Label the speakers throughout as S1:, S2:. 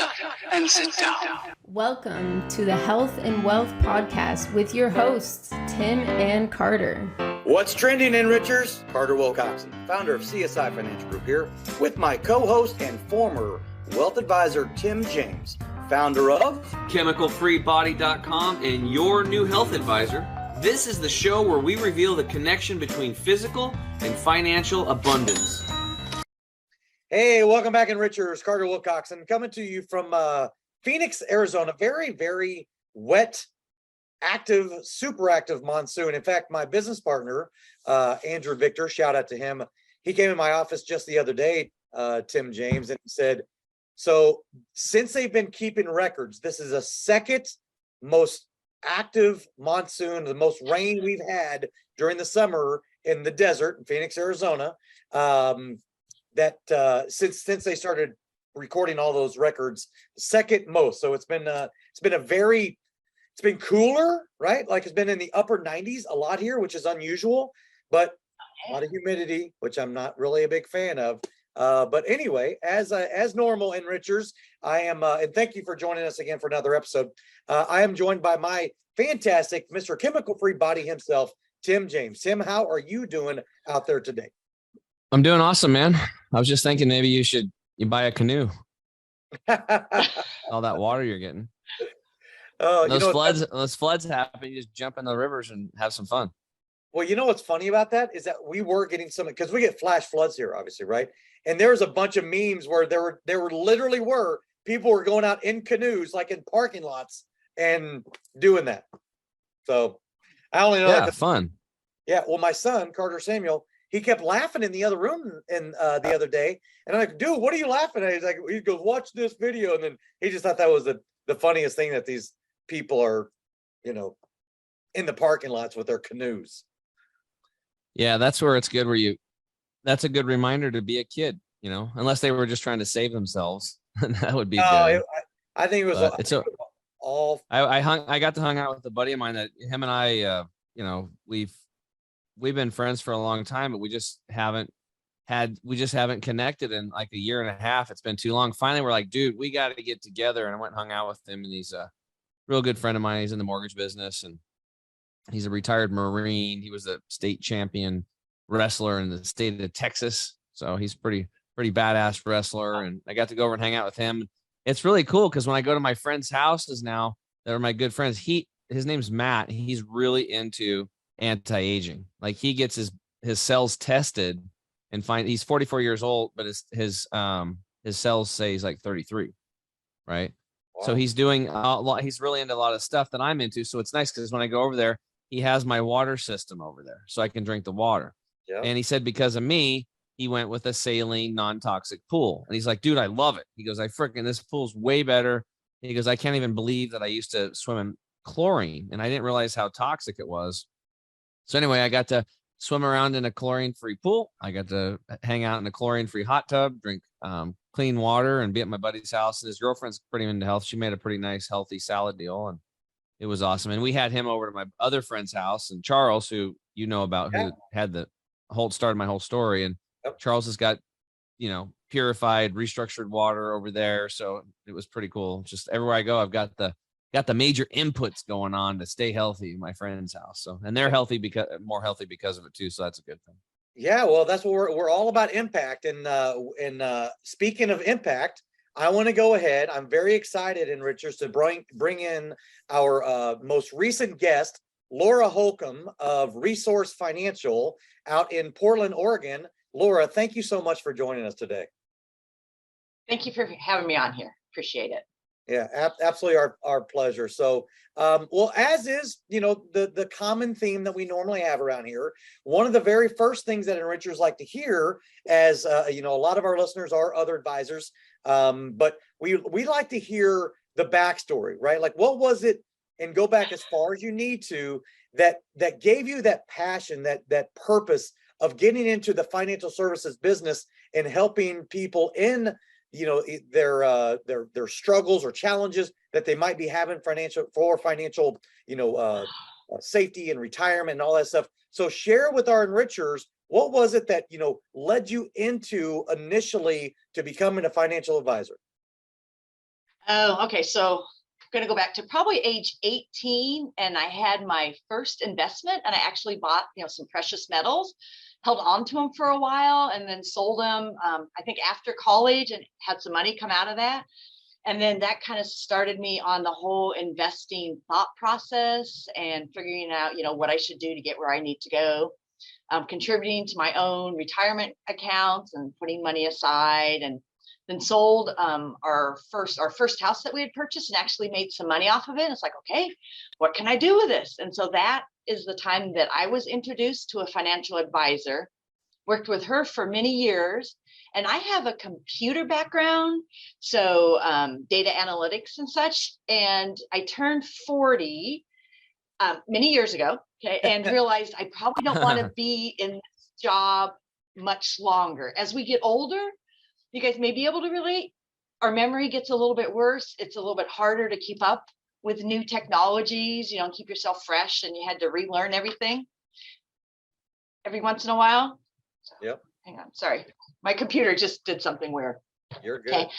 S1: up and sit down.
S2: Welcome to the Health and Wealth Podcast with your hosts, Tim and Carter.
S3: What's trending, Enrichers? Carter Wilcoxson, founder of CSI Financial Group here, with my co-host and former wealth advisor, Tim James, founder of
S4: ChemicalFreeBody.com and your new health advisor. This is the show where we reveal the connection between physical and financial abundance.
S3: Hey, welcome back, Enrichers. Carter Wilcoxson coming to you from Phoenix, Arizona. Very, very wet, active, super active monsoon. In fact, my business partner, Andrew Victor, shout out to him. He came in my office just the other day, Tim James, and said, so since they've been keeping records, this is the second most active monsoon, the most rain we've had during the summer in the desert in Phoenix, Arizona. Since they started recording all those records, second most. So it's been cooler, right? Like it's been in the upper 90s a lot here, which is unusual, but a lot of humidity, which I'm not really a big fan of. But anyway, as normal, Enrichers, I am, and thank you for joining us again for another episode. I am joined by my fantastic Mr. Chemical Free Body himself, Tim James. Tim, how are you doing out there today?
S5: I'm doing awesome, man. I was just thinking maybe you buy a canoe. All that water you're getting. Oh, those floods happen. You just jump in the rivers and have some fun.
S3: Well, you know what's funny about that is that we were getting some, because we get flash floods here, obviously, right? And there was a bunch of memes where there were people were going out in canoes, like in parking lots, and doing that. So I only know
S5: that fun.
S3: Yeah. Well, my son Carter Samuel, he kept laughing in the other room the other day, and I'm like, dude, what are you laughing at? He's like, he goes, watch this video, and then he just thought that was the funniest thing, that these people are, in the parking lots with their canoes.
S5: Yeah, that's where it's good. That's a good reminder to be a kid, unless they were just trying to save themselves. That would be good.
S3: I think it was.
S5: I got to hang out with a buddy of mine that him and I, we've been friends for a long time, but we just haven't connected in like a year and a half. It's been too long. Finally, we're like, dude, we got to get together. And I went and hung out with him, and he's a real good friend of mine. He's in the mortgage business, and he's a retired Marine. He was a state champion wrestler in the state of Texas. So he's pretty badass wrestler. And I got to go over and hang out with him. It's really cool because when I go to my friends' houses now, that are my good friends, his name's Matt. He's really into anti-aging. Like he gets his cells tested and he's 44 years old, but his cells say he's like 33. Right. Wow. So he's doing a lot. He's really into a lot of stuff that I'm into. So it's nice because when I go over there, he has my water system over there so I can drink the water. Yeah. And he said, because of me, he went with a saline non-toxic pool. And he's like, dude, I love it. He goes, this pool's way better. He goes, I can't even believe that I used to swim in chlorine and I didn't realize how toxic it was. So anyway, I got to swim around in a chlorine-free pool. I got to hang out in a chlorine-free hot tub, drink clean water, and be at my buddy's house. And his girlfriend's pretty into health. She made a pretty nice, healthy salad deal, and it was awesome. And we had him over to my other friend's house, and Charles, who you know about, who had started my whole story. And Charles has got, purified, restructured water over there. So it was pretty cool. Just everywhere I go, I've got the major inputs going on to stay healthy in my friend's house. So, and they're more healthy because of it too. So that's a good thing.
S3: Yeah. Well, that's what we're all about, impact. And speaking of impact, I want to go ahead. I'm very excited, Enrichers, to bring in our most recent guest, Laura Holcombe of Resource Financial out in Portland, Oregon. Laura, thank you so much for joining us today.
S6: Thank you for having me on here. Appreciate it.
S3: Yeah, absolutely our pleasure. So, well, as is, the common theme that we normally have around here, one of the very first things that enrichers like to hear, as, a lot of our listeners are other advisors, but we like to hear the backstory, right? Like, what was it, and go back as far as you need to, that gave you that passion, that purpose of getting into the financial services business and helping people in their struggles or challenges that they might be having financial safety and retirement and all that stuff. So share with our enrichers, what was it that led you into initially to becoming a financial advisor?
S6: Oh, okay. So I'm going to go back to probably age 18, and I had my first investment, and I actually bought, some precious metals, held on to them for a while, and then sold them, I think after college, and had some money come out of that. And then that kind of started me on the whole investing thought process and figuring out, what I should do to get where I need to go. Contributing to my own retirement accounts and putting money aside, and then sold our first house that we had purchased and actually made some money off of it. It's like, okay, what can I do with this? And so that is the time that I was introduced to a financial advisor, worked with her for many years. And I have a computer background, so data analytics and such. And I turned 40 many years ago, okay, and realized I probably don't want to be in this job much longer. As we get older, you guys may be able to relate. Our memory gets a little bit worse. It's a little bit harder to keep up with new technologies, and keep yourself fresh, and you had to relearn everything every once in a while.
S3: Yep.
S6: Hang on, sorry. My computer just did something weird.
S3: You're good.
S6: Okay.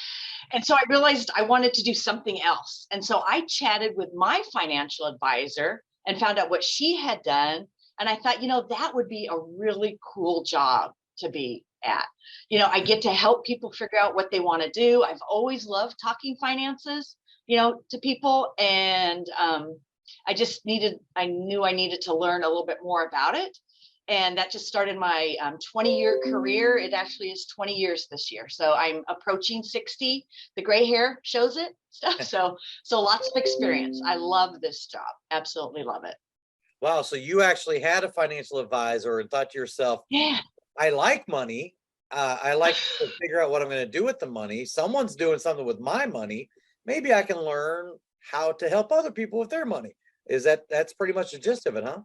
S6: And so I realized I wanted to do something else. And so I chatted with my financial advisor and found out what she had done. And I thought, that would be a really cool job to be at. I get to help people figure out what they want to do. I've always loved talking finances, to people. And I knew I needed to learn a little bit more about it. And that just started my 20-year career. It actually is 20 years this year. So I'm approaching 60. The gray hair shows it. So lots of experience. I love this job. Absolutely love it.
S3: Wow. So you actually had a financial advisor and thought to yourself,
S6: yeah,
S3: I like money. I like to figure out what I'm going to do with the money. Someone's doing something with my money. Maybe I can learn how to help other people with their money. That's pretty much the gist of it, huh?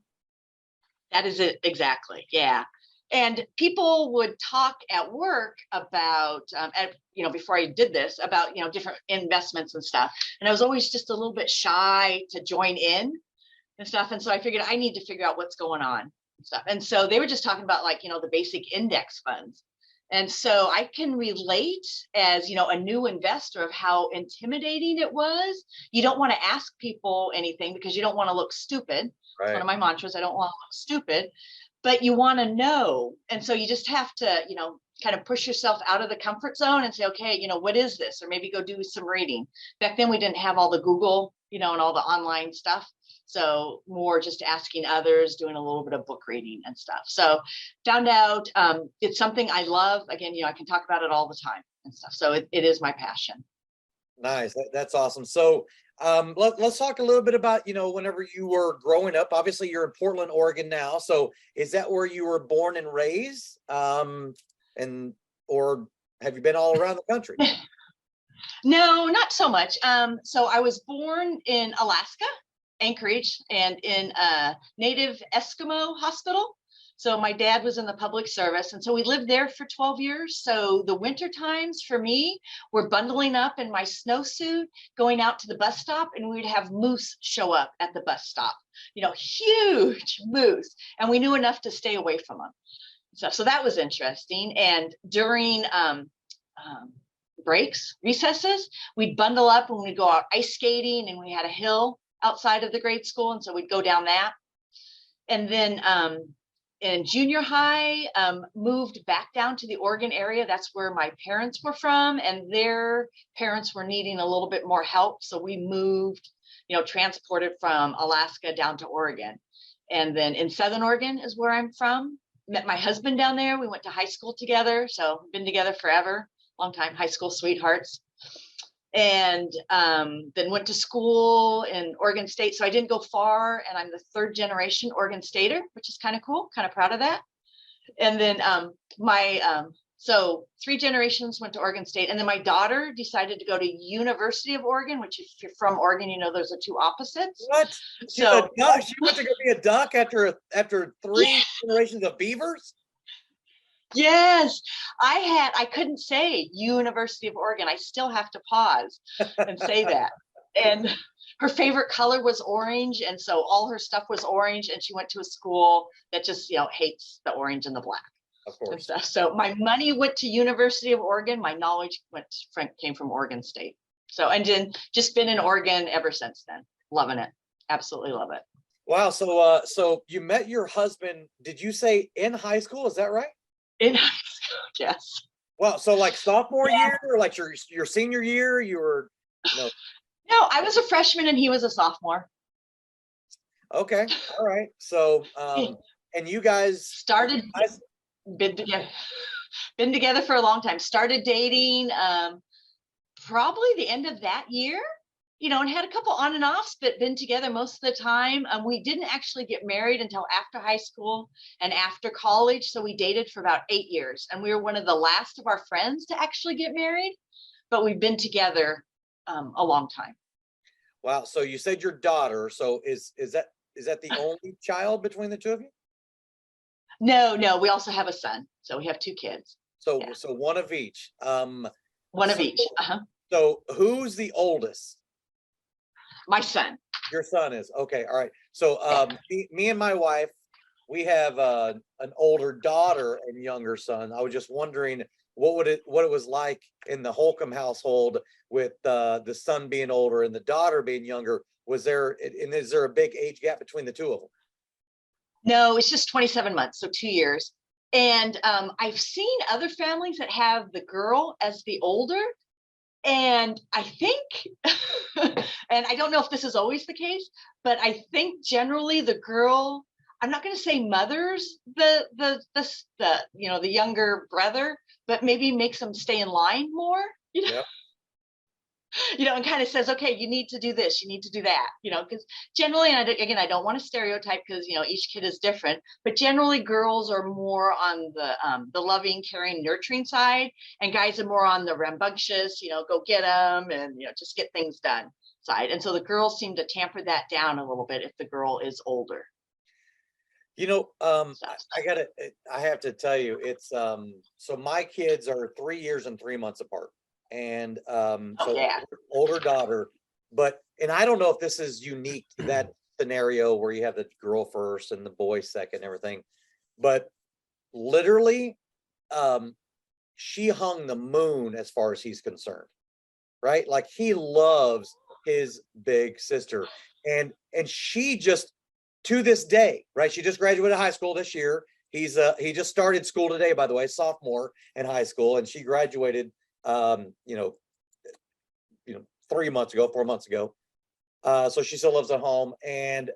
S6: That is it. Exactly. Yeah. And people would talk at work about, before I did this, about, different investments and stuff. And I was always just a little bit shy to join in and stuff. And so I figured I need to figure out what's going on and stuff. And so they were just talking about the basic index funds. And so I can relate as, a new investor of how intimidating it was. You don't want to ask people anything because you don't want to look stupid.
S3: Right.
S6: It's one of my mantras. I don't want to look stupid, but you want to know. And so you just have to, kind of push yourself out of the comfort zone and say, okay, what is this? Or maybe go do some reading. Back then we didn't have all the Google, and all the online stuff. So more just asking others, doing a little bit of book reading and stuff. So found out it's something I love. Again, I can talk about it all the time and stuff. So it is my passion.
S3: Nice. That's awesome. So let's talk a little bit about, whenever you were growing up. Obviously, you're in Portland, Oregon now. So is that where you were born and raised? Or have you been all around the country?
S6: No, not so much. So I was born in Alaska, Anchorage, and in a native Eskimo hospital. So my dad was in the public service. And so we lived there for 12 years. So the winter times for me were bundling up in my snowsuit, going out to the bus stop, and we'd have moose show up at the bus stop, huge moose. And we knew enough to stay away from them. So that was interesting. And during breaks, recesses, we'd bundle up and we'd go out ice skating, and we had a hill outside of the grade school. And so we'd go down that. And then in junior high, moved back down to the Oregon area. That's where my parents were from, and their parents were needing a little bit more help. So we moved, transported from Alaska down to Oregon. And then in Southern Oregon is where I'm from. Met my husband down there. We went to high school together. So been together forever, long time, high school sweethearts. And then went to school in Oregon State. So I didn't go far, and I'm the third generation Oregon Stater, which is kind of cool, kind of proud of that. And then so 3 generations went to Oregon State. And then my daughter decided to go to University of Oregon, which if you're from Oregon, those are two opposites.
S3: What?
S6: So
S3: She went to go be a duck after 3 generations of beavers?
S6: Yes, I couldn't say University of Oregon. I still have to pause and say that. And her favorite color was orange. And so all her stuff was orange. And she went to a school that just, hates the orange and the black.
S3: Of course.
S6: And stuff. So my money went to University of Oregon. My knowledge came from Oregon State. So, and then just been in Oregon ever since then. Loving it. Absolutely love it.
S3: Wow. So you met your husband, did you say in high school? Is that right?
S6: In high school, yes.
S3: Well, so like sophomore year, or like your senior year, you were,
S6: No, I was a freshman and he was a sophomore.
S3: Okay. All right. So, and you guys
S6: been together for a long time. Started dating, probably the end of that year, and had a couple on and offs, but been together most of the time. We didn't actually get married until after high school and after college. So we dated for about 8 years, and we were one of the last of our friends to actually get married, but we've been together a long time.
S3: Wow. So you said your daughter. So is that the only child between the two of you?
S6: No, we also have a son. So we have 2 kids.
S3: So one of each.
S6: One of each.
S3: So who's the oldest?
S6: My son.
S3: Your son is. Okay. All right. So me and my wife, we have an older daughter and younger son. I was just wondering what it was like in the Holcombe household with the son being older and the daughter being younger. Is there a big age gap between the two of them?
S6: No, it's just 27 months, so 2 years. And I've seen other families that have the girl as the older. And I think, and I don't know if this is always the case, but I think generally the girl, I'm not going to say mothers the younger brother, but maybe makes them stay in line more.
S3: Yep.
S6: And kind of says, okay, you need to do this, you need to do that, because generally, and I don't want to stereotype because, each kid is different, but generally girls are more on the loving, caring, nurturing side, and guys are more on the rambunctious, go get them and, just get things done side. And so the girls seem to tamper that down a little bit if the girl is older.
S3: I have to tell you, it's, so my kids are 3 years and 3 months apart. And older daughter, and I don't know if this is unique to that scenario where you have the girl first and the boy second and everything, but literally she hung the moon as far as he's concerned, right? Like he loves his big sister, and she just, to this day, right? She just graduated high school this year. He just started school today, by the way, sophomore in high school, and she graduated 4 months ago. So she still lives at home, and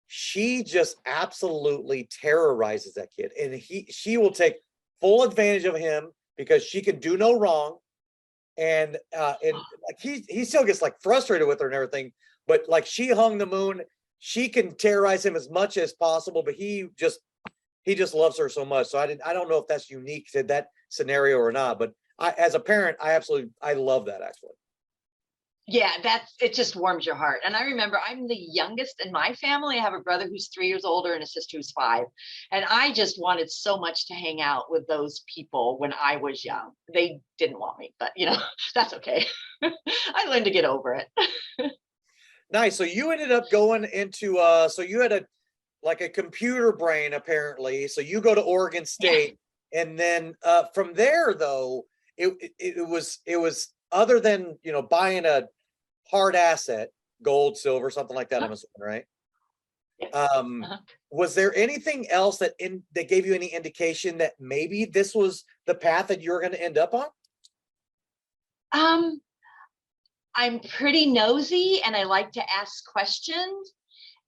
S3: she just absolutely terrorizes that kid. And she will take full advantage of him because she can do no wrong. And like he still gets like frustrated with her and everything, but like she hung the moon. She can terrorize him as much as possible, but he just loves her so much. So I don't know if that's unique to that scenario or not, but as a parent, I love that actually.
S6: Yeah, it just warms your heart. And I remember I'm the youngest in my family. I have a brother who's 3 years older and a sister who's 5. And I just wanted so much to hang out with those people when I was young. They didn't want me, but that's okay. I learned to get over it.
S3: Nice. So you ended up going into, so you had a computer brain apparently. So you go to Oregon State, and then from there though, it was other than, buying a hard asset, gold, silver, something like that, I'm assuming, right? Was there anything else that gave you any indication that maybe this was the path that you were going to end up on?
S6: I'm pretty nosy and I like to ask questions.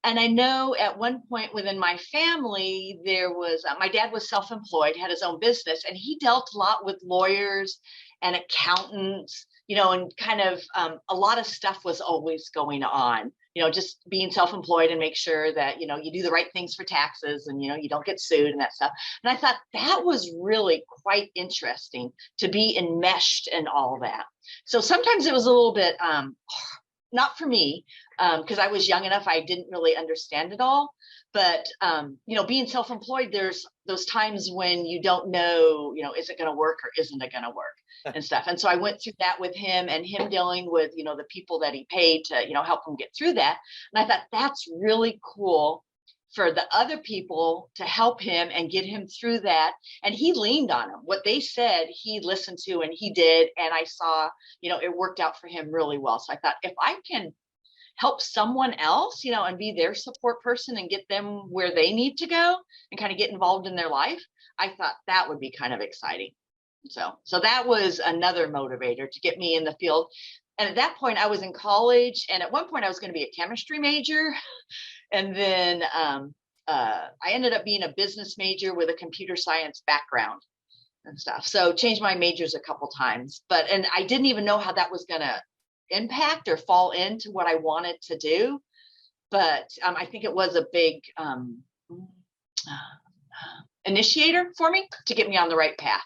S6: And I know at one point within my family, there was, my dad was self-employed, had his own business, and he dealt a lot with lawyers and accountants, and kind of a lot of stuff was always going on, just being self-employed and make sure that, you do the right things for taxes and, you don't get sued and that stuff. And I thought that was really quite interesting to be enmeshed in all that. So sometimes it was a little bit, not for me, because I was young enough, I didn't really understand it all. But, being self-employed, there's those times when you don't know, is it going to work or isn't it going to work and stuff. And so I went through that with him and him dealing with, the people that he paid to, help him get through that. And I thought that's really cool for the other people to help him and get him through that. And he leaned on them. What they said, he listened to and he did. And I saw, it worked out for him really well. So I thought, if I can help someone else, and be their support person and get them where they need to go and kind of get involved in their life, I thought that would be kind of exciting. So that was another motivator to get me in the field. And at that point I was in college, and at one point I was going to be a chemistry major. And then I ended up being a business major with a computer science background and stuff. So changed my majors a couple times, and I didn't even know how that was going to impact or fall into what I wanted to do. But I think it was a big initiator for me to get me on the right path,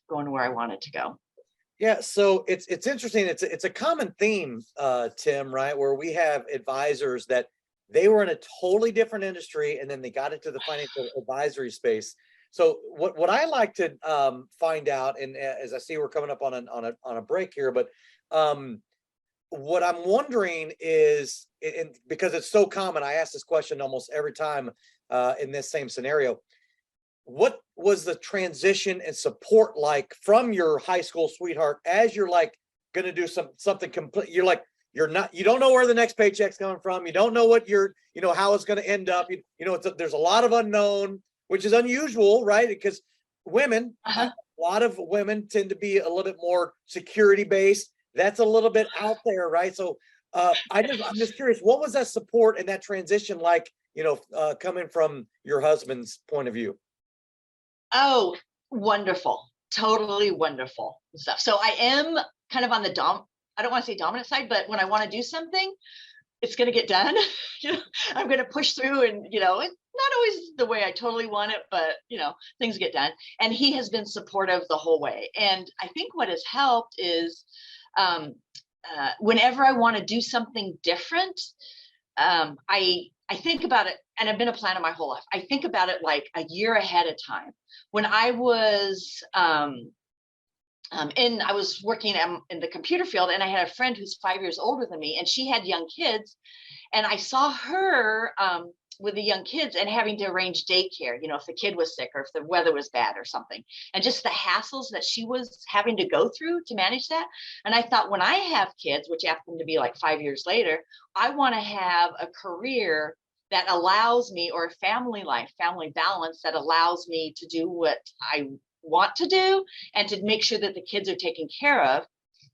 S6: going to where I wanted to go.
S3: Yeah, so it's interesting. It's a common theme, Tim, right? Where we have advisors that they were in a totally different industry, and then they got into the financial advisory space. So what I like to find out, and as I see we're coming up on a break here, but what I'm wondering is, and because it's so common, I ask this question almost every time in this same scenario. What was the transition and support like from your high school sweetheart as you're like going to do something complete? You're like, you don't know where the next paycheck's coming from. You don't know what how it's going to end up. There's a lot of unknown, which is unusual, right? Because women, a lot of women tend to be a little bit more security based. That's a little bit out there, right? So I'm just curious, what was that support and that transition like, coming from your husband's point of view?
S6: Oh, wonderful. Totally wonderful stuff. So I am kind of on the I don't want to say dominant side, but when I want to do something, it's going to get done. I'm going to push through, and, it's not always the way I totally want it, but, things get done. And he has been supportive the whole way. And I think what has helped is whenever I want to do something different, I think about it, and I've been a planner my whole life. I think about it like a year ahead of time. When I was I was working in the computer field, and I had a friend who's 5 years older than me, and she had young kids, and I saw her with the young kids and having to arrange daycare, if the kid was sick or if the weather was bad or something, and just the hassles that she was having to go through to manage that. And I thought, when I have kids, which happen to be like 5 years later, I want to have a career that allows me, or a family life, family balance that allows me to do what I want to do and to make sure that the kids are taken care of.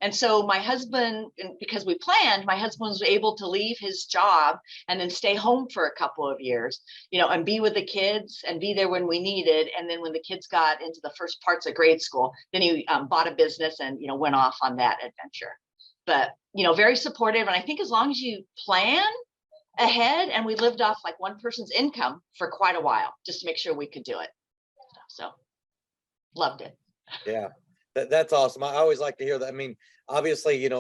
S6: And so my husband, because we planned, my husband was able to leave his job and then stay home for a couple of years, and be with the kids and be there when we needed. And then when the kids got into the first parts of grade school, then he bought a business and, went off on that adventure. But, very supportive. And I think as long as you plan ahead, and we lived off like one person's income for quite a while, just to make sure we could do it. So loved it.
S3: Yeah. That's awesome. I always like to hear that. I mean, obviously, in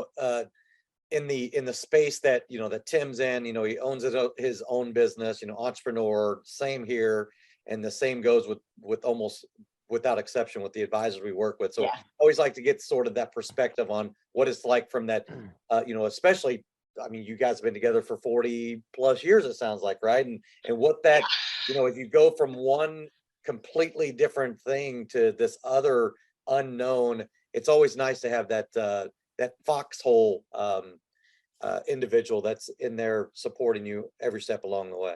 S3: the space that, that Tim's in, he owns his own business, entrepreneur, same here. And the same goes with almost without exception with the advisors we work with. So I always like to get sort of that perspective on what it's like from that, especially, I mean, you guys have been together for 40 plus years, it sounds like, right? And what that, if you go from one completely different thing to this other unknown, it's always nice to have that foxhole individual that's in there supporting you every step along the way.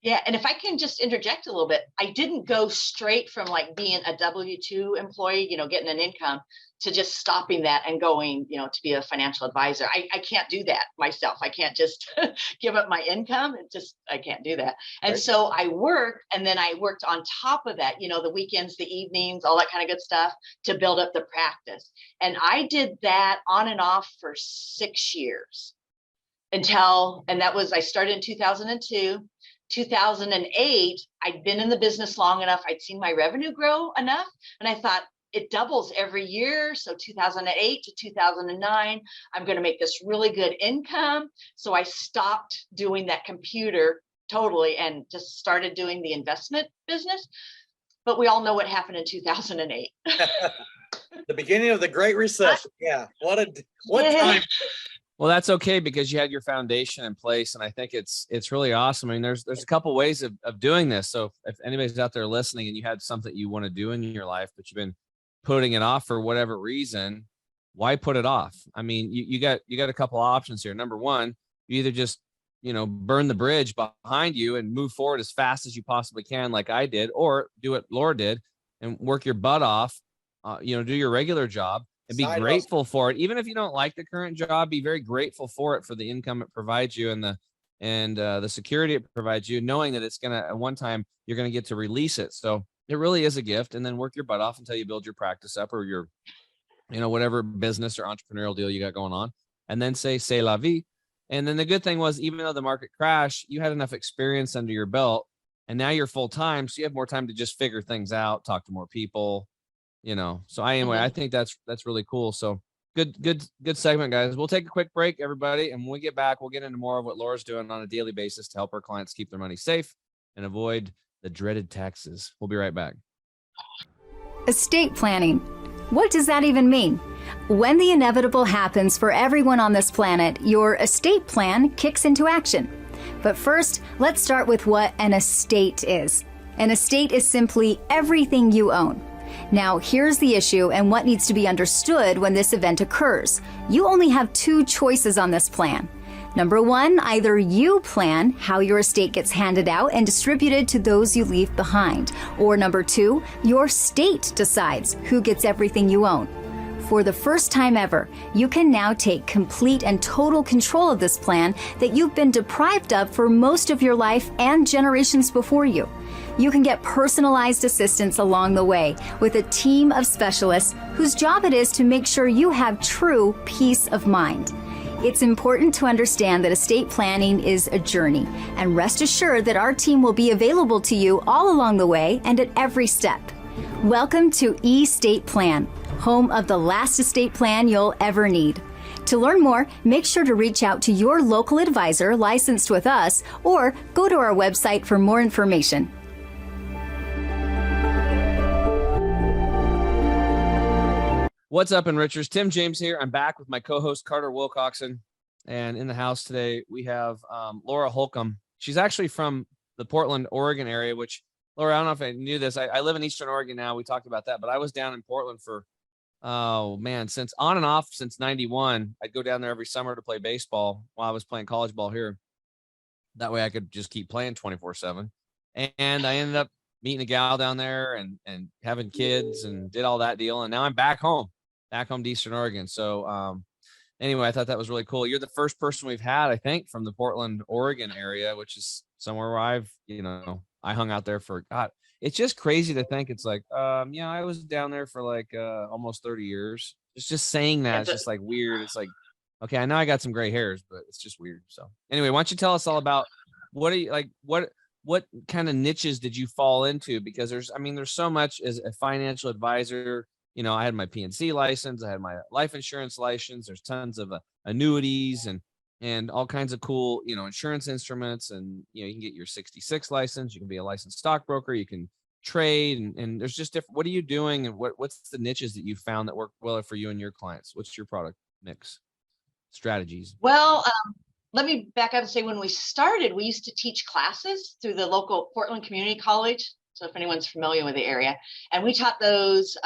S6: Yeah. And if I can just interject a little bit, I didn't go straight from like being a W-2 employee, getting an income, to just stopping that and going, to be a financial advisor. I can't do that myself. I can't just give up my income. I can't do that. And
S3: Right.
S6: So I worked, and then I worked on top of that, the weekends, the evenings, all that kind of good stuff to build up the practice. And I did that on and off for 6 years and I started in 2002. 2008, I'd been in the business long enough. I'd seen my revenue grow enough. And I thought, it doubles every year. So 2008 to 2009, I'm going to make this really good income. So I stopped doing that computer totally and just started doing the investment business. But we all know what happened in 2008.
S3: The beginning of the Great Recession. Yeah. What time.
S5: Well, that's okay because you had your foundation in place, and I think it's really awesome. I mean, there's a couple ways of doing this. So if anybody's out there listening and you had something you want to do in your life, but you've been putting it off for whatever reason, why put it off? I mean, you got a couple options here. Number one, you either just burn the bridge behind you and move forward as fast as you possibly can, like I did, or do what Laura did and work your butt off. Do your regular job. And be grateful for it. Even if you don't like the current job, be very grateful for it, for the income it provides you and the security it provides you, knowing that it's gonna at one time you're gonna get to release it. So it really is a gift. And then work your butt off until you build your practice up or your, whatever business or entrepreneurial deal you got going on. And then say c'est la vie. And then the good thing was, even though the market crashed, you had enough experience under your belt, and now you're full time, so you have more time to just figure things out, talk to more people. So I think that's really cool. So good segment, guys. We'll take a quick break, everybody. And when we get back, we'll get into more of what Laura's doing on a daily basis to help our clients keep their money safe and avoid the dreaded taxes. We'll be right back.
S1: Estate planning. What does that even mean? When the inevitable happens for everyone on this planet, your estate plan kicks into action. But first, let's start with what an estate is. An estate is simply everything you own. Now, here's the issue and what needs to be understood when this event occurs. You only have two choices on this plan. Number one, either you plan how your estate gets handed out and distributed to those you leave behind. Or number two, your state decides who gets everything you own. For the first time ever, you can now take complete and total control of this plan that you've been deprived of for most of your life and generations before you. You can get personalized assistance along the way with a team of specialists whose job it is to make sure you have true peace of mind. It's important to understand that estate planning is a journey, and rest assured that our team will be available to you all along the way and at every step. Welcome to Estate Plan, home of the last estate plan you'll ever need. To learn more, make sure to reach out to your local advisor licensed with us or go to our website for more information.
S5: What's up, Enrichers? Tim James here. I'm back with my co-host Carter Wilcoxson, and in the house today we have Laura Holcombe. She's actually from the Portland, Oregon area, which, Laura, I don't know if I knew this. I live in Eastern Oregon now. We talked about that, but I was down in Portland for, since on and off since 91. I'd go down there every summer to play baseball while I was playing college ball here. That way I could just keep playing 24/7. And I ended up meeting a gal down there and having kids and did all that deal. And now I'm back home to Eastern Oregon. So anyway, I thought that was really cool. You're the first person we've had, I think, from the Portland, Oregon area, which is somewhere where I hung out there for, God, it's just crazy to think it's like, I was down there for like almost 30 years. It's just saying that. It's just like weird. It's like, okay, I know I got some gray hairs, but it's just weird. So anyway, why don't you tell us all about what kind of niches did you fall into? Because there's so much as a financial advisor. I had my PNC license, I had my life insurance license. There's tons of annuities and all kinds of cool, insurance instruments. And, you can get your 66 license. You can be a licensed stockbroker. You can trade. And there's just different. What are you doing? And what's the niches that you found that work well for you and your clients? What's your product mix strategies?
S6: Well, let me back up and say, when we started, we used to teach classes through the local Portland Community College. So if anyone's familiar with the area, and we taught those,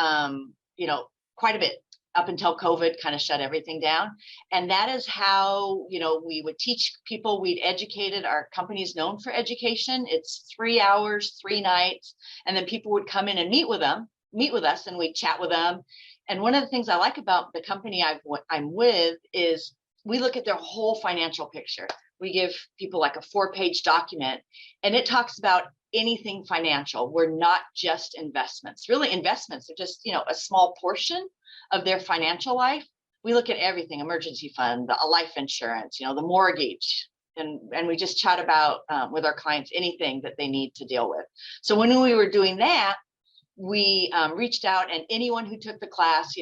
S6: quite a bit up until COVID kind of shut everything down. And that is how, we would teach people. We'd educated. Our company's known for education. It's 3 hours, 3 nights. And then people would come in and meet with us, and we'd chat with them. And one of the things I like about the company I'm with is we look at their whole financial picture. We give people like a 4-page document, and it talks about anything financial. We're not just investments. Really, investments are just, a small portion of their financial life. We look at everything: emergency fund, a life insurance, the mortgage, and we just chat about with our clients anything that they need to deal with. So when we were doing that, we reached out, and anyone who took the class,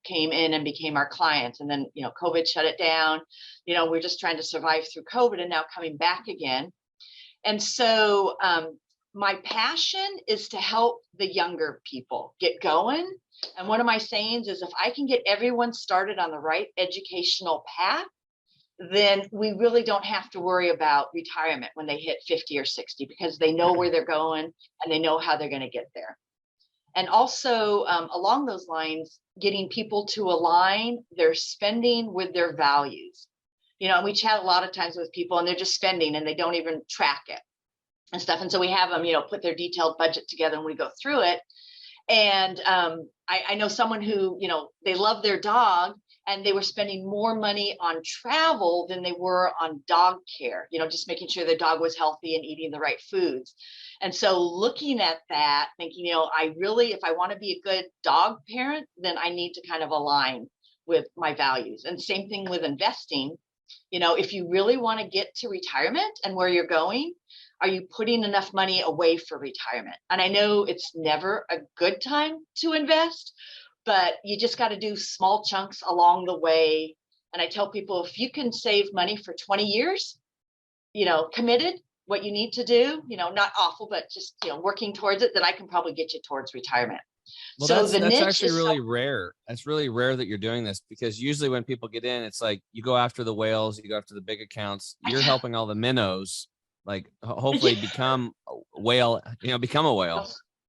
S6: came in and became our clients. And then, COVID shut it down. We're just trying to survive through COVID and now coming back again. And so my passion is to help the younger people get going. And one of my sayings is, if I can get everyone started on the right educational path, then we really don't have to worry about retirement when they hit 50 or 60, because they know where they're going and they know how they're going to get there. And also along those lines, getting people to align their spending with their values. And we chat a lot of times with people and they're just spending and they don't even track it and stuff. And so we have them, put their detailed budget together and we go through it. And I know someone who, they love their dog and they were spending more money on travel than they were on dog care, just making sure their dog was healthy and eating the right foods. And so looking at that, thinking, if I want to be a good dog parent, then I need to kind of align with my values. And same thing with investing. If you really want to get to retirement and where you're going, are you putting enough money away for retirement? And I know it's never a good time to invest, but you just got to do small chunks along the way. And I tell people, if you can save money for 20 years, committed, what you need to do, not awful, but just, working towards it, then I can probably get you towards retirement.
S5: Well,
S6: so
S5: that's actually really rare. That's really rare that you're doing this, because usually when people get in, it's like you go after the whales, you go after the big accounts, you're helping all the minnows, like hopefully become a whale,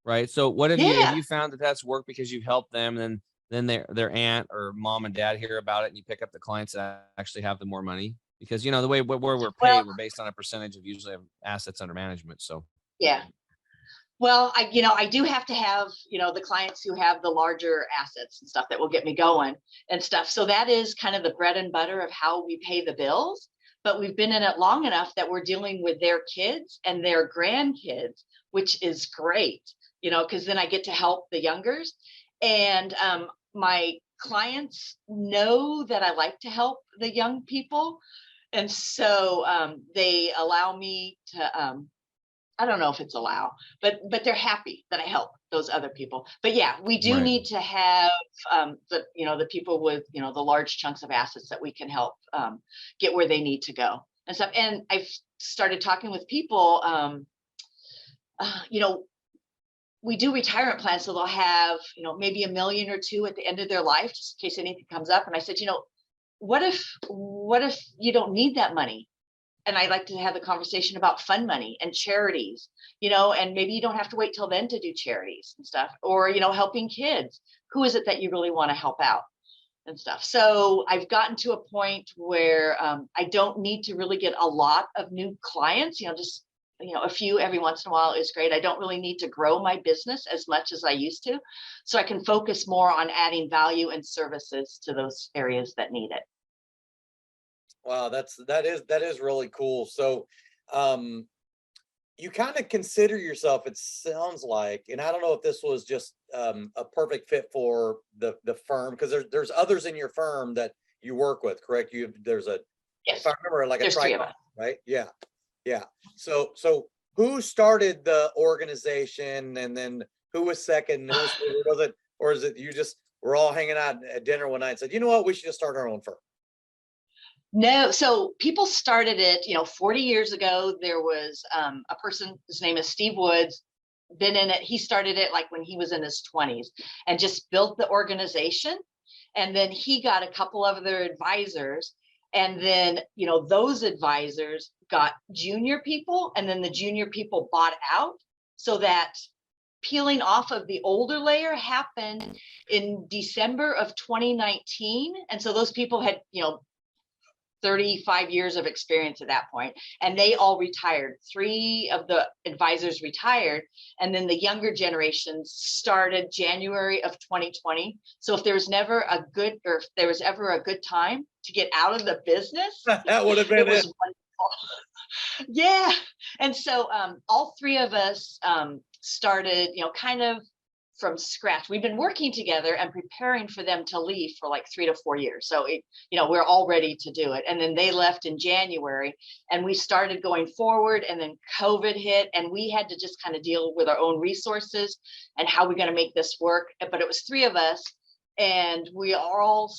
S5: right? So what have you found that that's worked because you've helped them, and then their aunt or mom and dad hear about it and you pick up the clients that actually have the more money? Because, the way where we're paid, we're based on a percentage of usually of assets under management. So,
S6: yeah. Well, I do have to have, the clients who have the larger assets and stuff that will get me going and stuff. So that is kind of the bread and butter of how we pay the bills. But we've been in it long enough that we're dealing with their kids and their grandkids, which is great, because then I get to help the youngers. And my clients know that I like to help the young people. And so they allow me to, I don't know if it's allow, but they're happy that I help those other people. But yeah, we do need to have the people with, the large chunks of assets that we can help get where they need to go and stuff. And I've started talking with people, we do retirement plans. So they'll have, maybe $1 million or $2 million at the end of their life, just in case anything comes up. And I said, what if you don't need that money? And I like to have the conversation about fund money and charities, and maybe you don't have to wait till then to do charities and stuff, or, helping kids. Who is it that you really want to help out and stuff? So I've gotten to a point where I don't need to really get a lot of new clients, just, a few every once in a while is great. I don't really need to grow my business as much as I used to. So I can focus more on adding value and services to those areas that need it.
S3: Wow, that is really cool. So you kind of consider yourself, it sounds like, and I don't know if this was just a perfect fit for the firm, because there's others in your firm that you work with, correct? There's a,
S6: yes,
S3: if I remember, like
S6: there's
S3: a tripod, right? Yeah. So who started the organization, and then who was second? Was it, or is it you just were all hanging out at dinner one night and said, you know what, we should just start our own firm?
S6: No, so people started it, 40 years ago. There was a person, his name is Steve Woods, been in it. He started it like when he was in his 20s and just built the organization. And then he got a couple of other advisors. And then, those advisors got junior people, and then the junior people bought out, so that peeling off of the older layer happened in December of 2019. And so those people had, 35 years of experience at that point, and they all retired. 3 of the advisors retired, and then the younger generations started January of 2020. So if there was ever a good time to get out of the business,
S3: that would have been it.
S6: Wonderful. Yeah. And so all 3 of us started, kind of from scratch. We've been working together and preparing for them to leave for like 3 to 4 years. So, we're all ready to do it. And then they left in January, and we started going forward, and then COVID hit, and we had to just kind of deal with our own resources and how we're going to make this work. But it was 3 of us, and we are all,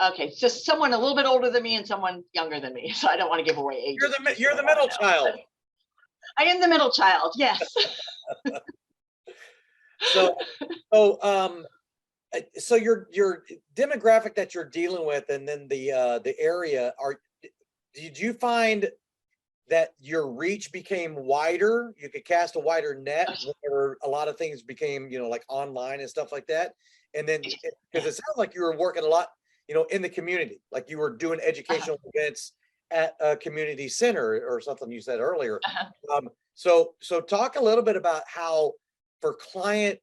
S6: okay, just someone a little bit older than me and someone younger than me. So I don't want to give away age.
S3: You're the middle child.
S6: I am the middle child. Yes.
S3: So So your demographic that you're dealing with, and then the area, did you find that your reach became wider? You could cast a wider net where a lot of things became, like online and stuff like that. And then, because it sounds like you were working a lot, in the community, like you were doing educational events at a community center or something you said earlier. So talk a little bit about how for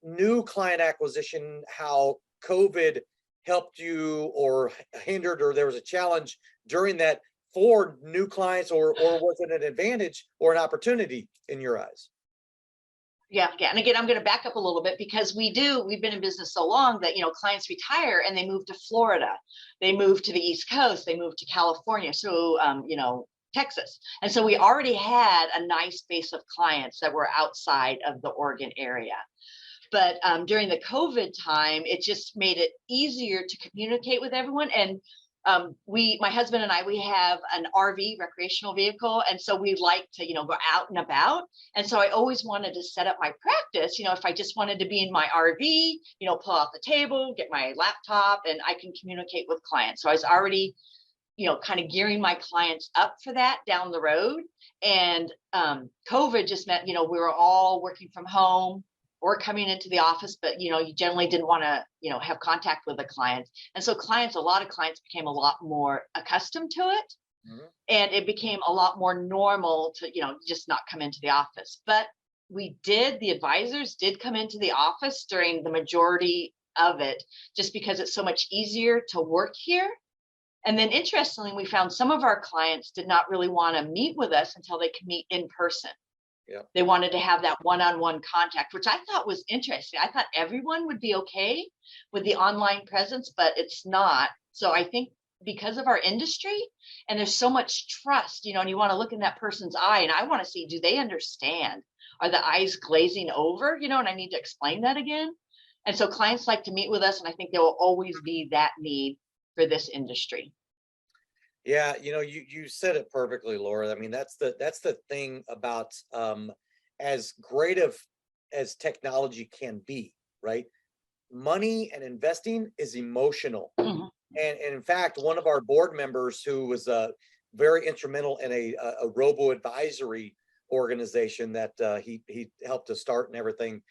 S3: new client acquisition, how COVID helped you or hindered, or there was a challenge during that for new clients, or was it an advantage or an opportunity in your eyes?
S6: Yeah. And again, I'm going to back up a little bit because we've been in business so long that, clients retire and they move to Florida, they move to the East Coast, they move to California. So, Texas. And so we already had a nice base of clients that were outside of the Oregon area. But during the COVID time, it just made it easier to communicate with everyone. And my husband and I, we have an RV, recreational vehicle. And so we like to, go out and about. And so I always wanted to set up my practice, if I just wanted to be in my RV, pull out the table, get my laptop, and I can communicate with clients. So I was already, kind of gearing my clients up for that down the road. And COVID just meant, we were all working from home or coming into the office, but, you generally didn't want to, have contact with the clients. And so a lot of clients became a lot more accustomed to it. Mm-hmm. And it became a lot more normal to, just not come into the office. But the advisors did come into the office during the majority of it, just because it's so much easier to work here. And then interestingly, we found some of our clients did not really want to meet with us until they could meet in person. Yeah. They wanted to have that one-on-one contact, which I thought was interesting. I thought everyone would be okay with the online presence, but it's not. So I think because of our industry, and there's so much trust, and you want to look in that person's eye, and I want to see, do they understand? Are the eyes glazing over, and I need to explain that again. And so clients like to meet with us, and I think there will always be that need for this industry.
S3: Yeah, you said it perfectly, Laura. I mean, that's the thing about as great as technology can be, right? Money and investing is emotional. Mm-hmm. And in fact, one of our board members who was very instrumental in a robo advisory organization that he helped to start and everything,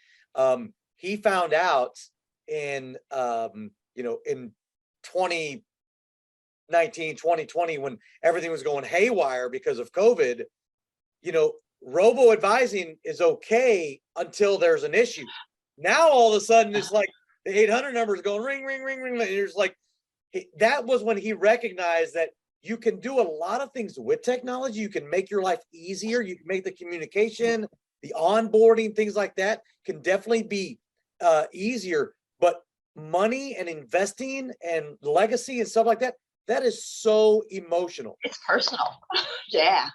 S3: he found out in in 2020, when everything was going haywire because of COVID, robo advising is okay until there's an issue. Now all of a sudden it's like the 800 number is going ring, ring, ring, ring. And it's like, that was when he recognized that you can do a lot of things with technology. You can make your life easier. You can make the communication, the onboarding, things like that can definitely be easier. But money and investing and legacy and stuff like that, that is so emotional.
S6: It's personal. Yeah,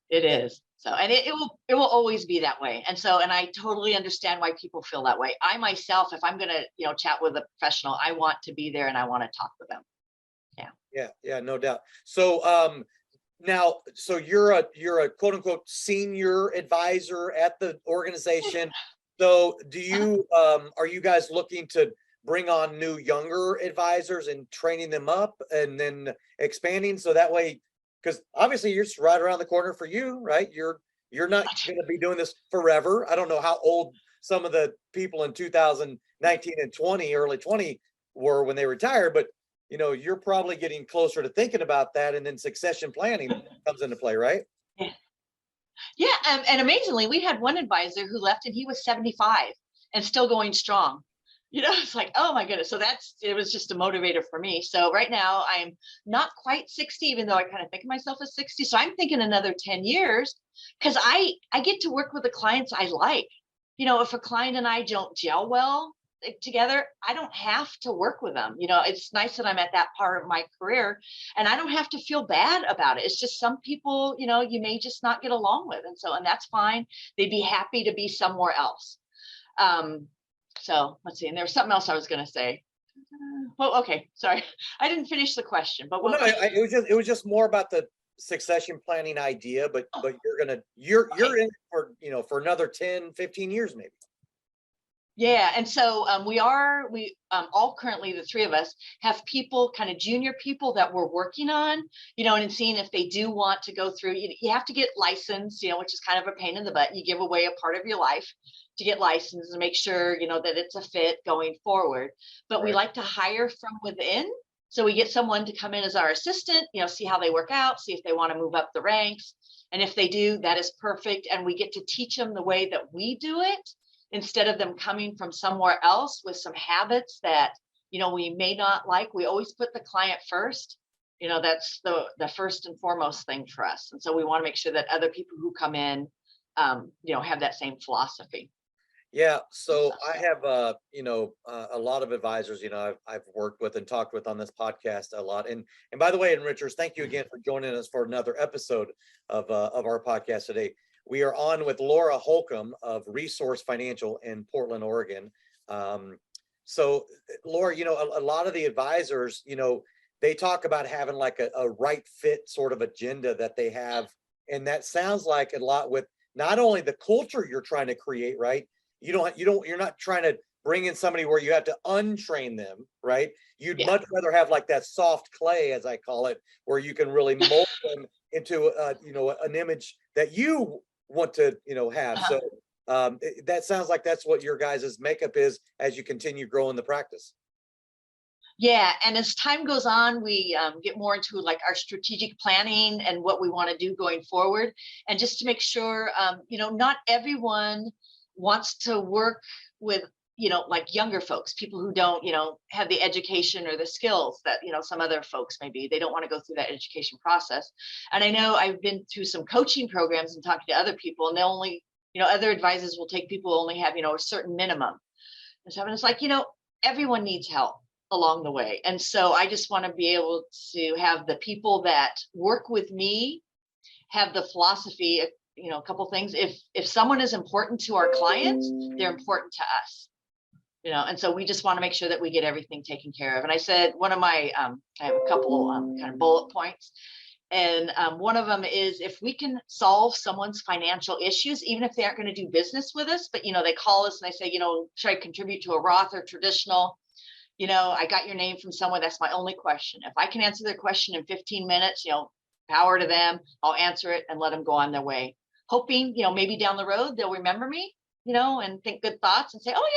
S6: it is. So, and it will always be that way. And so, and I totally understand why people feel that way. I myself, if I'm going to, chat with a professional, I want to be there and I want to talk with them. Yeah.
S3: Yeah, no doubt. So, now, so you're a quote unquote senior advisor at the organization. So do you, are you guys looking to bring on new younger advisors and training them up and then expanding so that way, because obviously you're just right around the corner for you, right? You're not going to be doing this forever. I don't know how old some of the people in 2019 and 20, early 20 were when they retired, but you're probably getting closer to thinking about that, and then succession planning comes into play, right?
S6: Yeah. And amazingly, we had one advisor who left and he was 75 and still going strong. It's like, oh my goodness. So it was just a motivator for me. So right now I'm not quite 60, even though I kind of think of myself as 60. So I'm thinking another 10 years because I get to work with the clients I like. If a client and I don't gel well together, I don't have to work with them. It's nice that I'm at that part of my career and I don't have to feel bad about it. It's just some people, you may just not get along with. And that's fine. They'd be happy to be somewhere else. So let's see. And there was something else I was going to say. Well, okay. Sorry. I didn't finish the question, but
S3: it was just more about the succession planning idea, but you're in for, for another 10, 15 years, maybe.
S6: Yeah. And so we all currently, the three of us, have people, kind of junior people that we're working on, and seeing if they do want to go through. You have to get licensed, which is kind of a pain in the butt. You give away a part of your life to get licensed and make sure, that it's a fit going forward. But we like to hire from within. So we get someone to come in as our assistant, see how they work out, see if they want to move up the ranks. And if they do, that is perfect. And we get to teach them the way that we do it, instead of them coming from somewhere else with some habits that, we may not like. We always put the client first. That's the first and foremost thing for us. And so we want to make sure that other people who come in, have that same philosophy.
S3: Yeah. So I have, a lot of advisors, I've worked with and talked with on this podcast a lot. And by the way, enrichers, thank you again for joining us for another episode of our podcast today. We are on with Laura Holcombe of Resource Financial in Portland, Oregon. So Laura, a lot of the advisors, they talk about having like a right fit sort of agenda that they have. And that sounds like a lot with not only the culture you're trying to create, right? You're not trying to bring in somebody where you have to untrain them, right? You'd much rather have like that soft clay, as I call it, where you can really mold them into, an image that you want to, have. So that sounds like that's what your guys' makeup is as you continue growing the practice.
S6: Yeah. And as time goes on, we get more into like our strategic planning and what we want to do going forward. And just to make sure, not everyone wants to work with, like younger folks, people who don't, have the education or the skills that, some other folks maybe. They don't want to go through that education process. And I know I've been through some coaching programs and talking to other people, and they only, other advisors will take people who only have, a certain minimum. And so it's like, everyone needs help along the way. And so I just want to be able to have the people that work with me have the philosophy of, a couple things. If someone is important to our clients, they're important to us. And so we just want to make sure that we get everything taken care of. And I said, one of my, I have a couple kind of bullet points. And one of them is, if we can solve someone's financial issues, even if they aren't going to do business with us, but, they call us and they say, should I contribute to a Roth or traditional? I got your name from someone. That's my only question. If I can answer their question in 15 minutes, power to them. I'll answer it and let them go on their way. Hoping, maybe down the road, they'll remember me, and think good thoughts and say, oh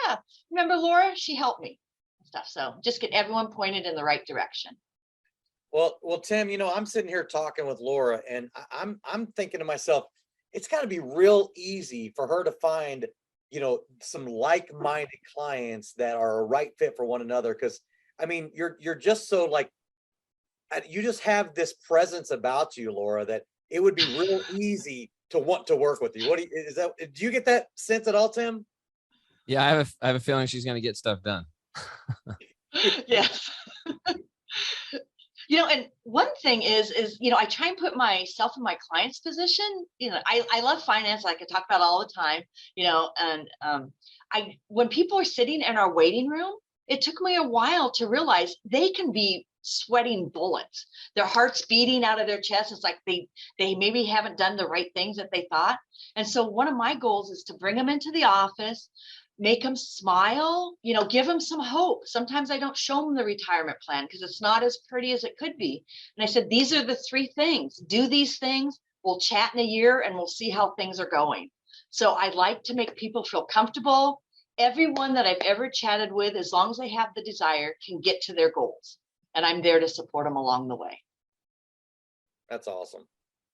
S6: yeah. Remember Laura? She helped me and stuff. So just get everyone pointed in the right direction.
S3: Well, Tim, I'm sitting here talking with Laura, and I'm thinking to myself, it's got to be real easy for her to find, some like-minded clients that are a right fit for one another. Cause I mean, you're just so like, you just have this presence about you, Laura, that it would be real easy to want to work with you. Do you get that sense at all, Tim?
S5: Yeah, I have a feeling she's going to get stuff done.
S6: Yes. And one thing is, I try and put myself in my client's position. I love finance. I could talk about it all the time, and when people are sitting in our waiting room, it took me a while to realize they can be sweating bullets. Their heart's beating out of their chest. It's like they maybe haven't done the right things that they thought. And so one of my goals is to bring them into the office, make them smile, give them some hope. Sometimes I don't show them the retirement plan because it's not as pretty as it could be. And I said, these are the three things. Do these things. We'll chat in a year and we'll see how things are going. So I like to make people feel comfortable. Everyone that I've ever chatted with, as long as they have the desire, can get to their goals. And I'm there to support them along the way.
S3: That's awesome.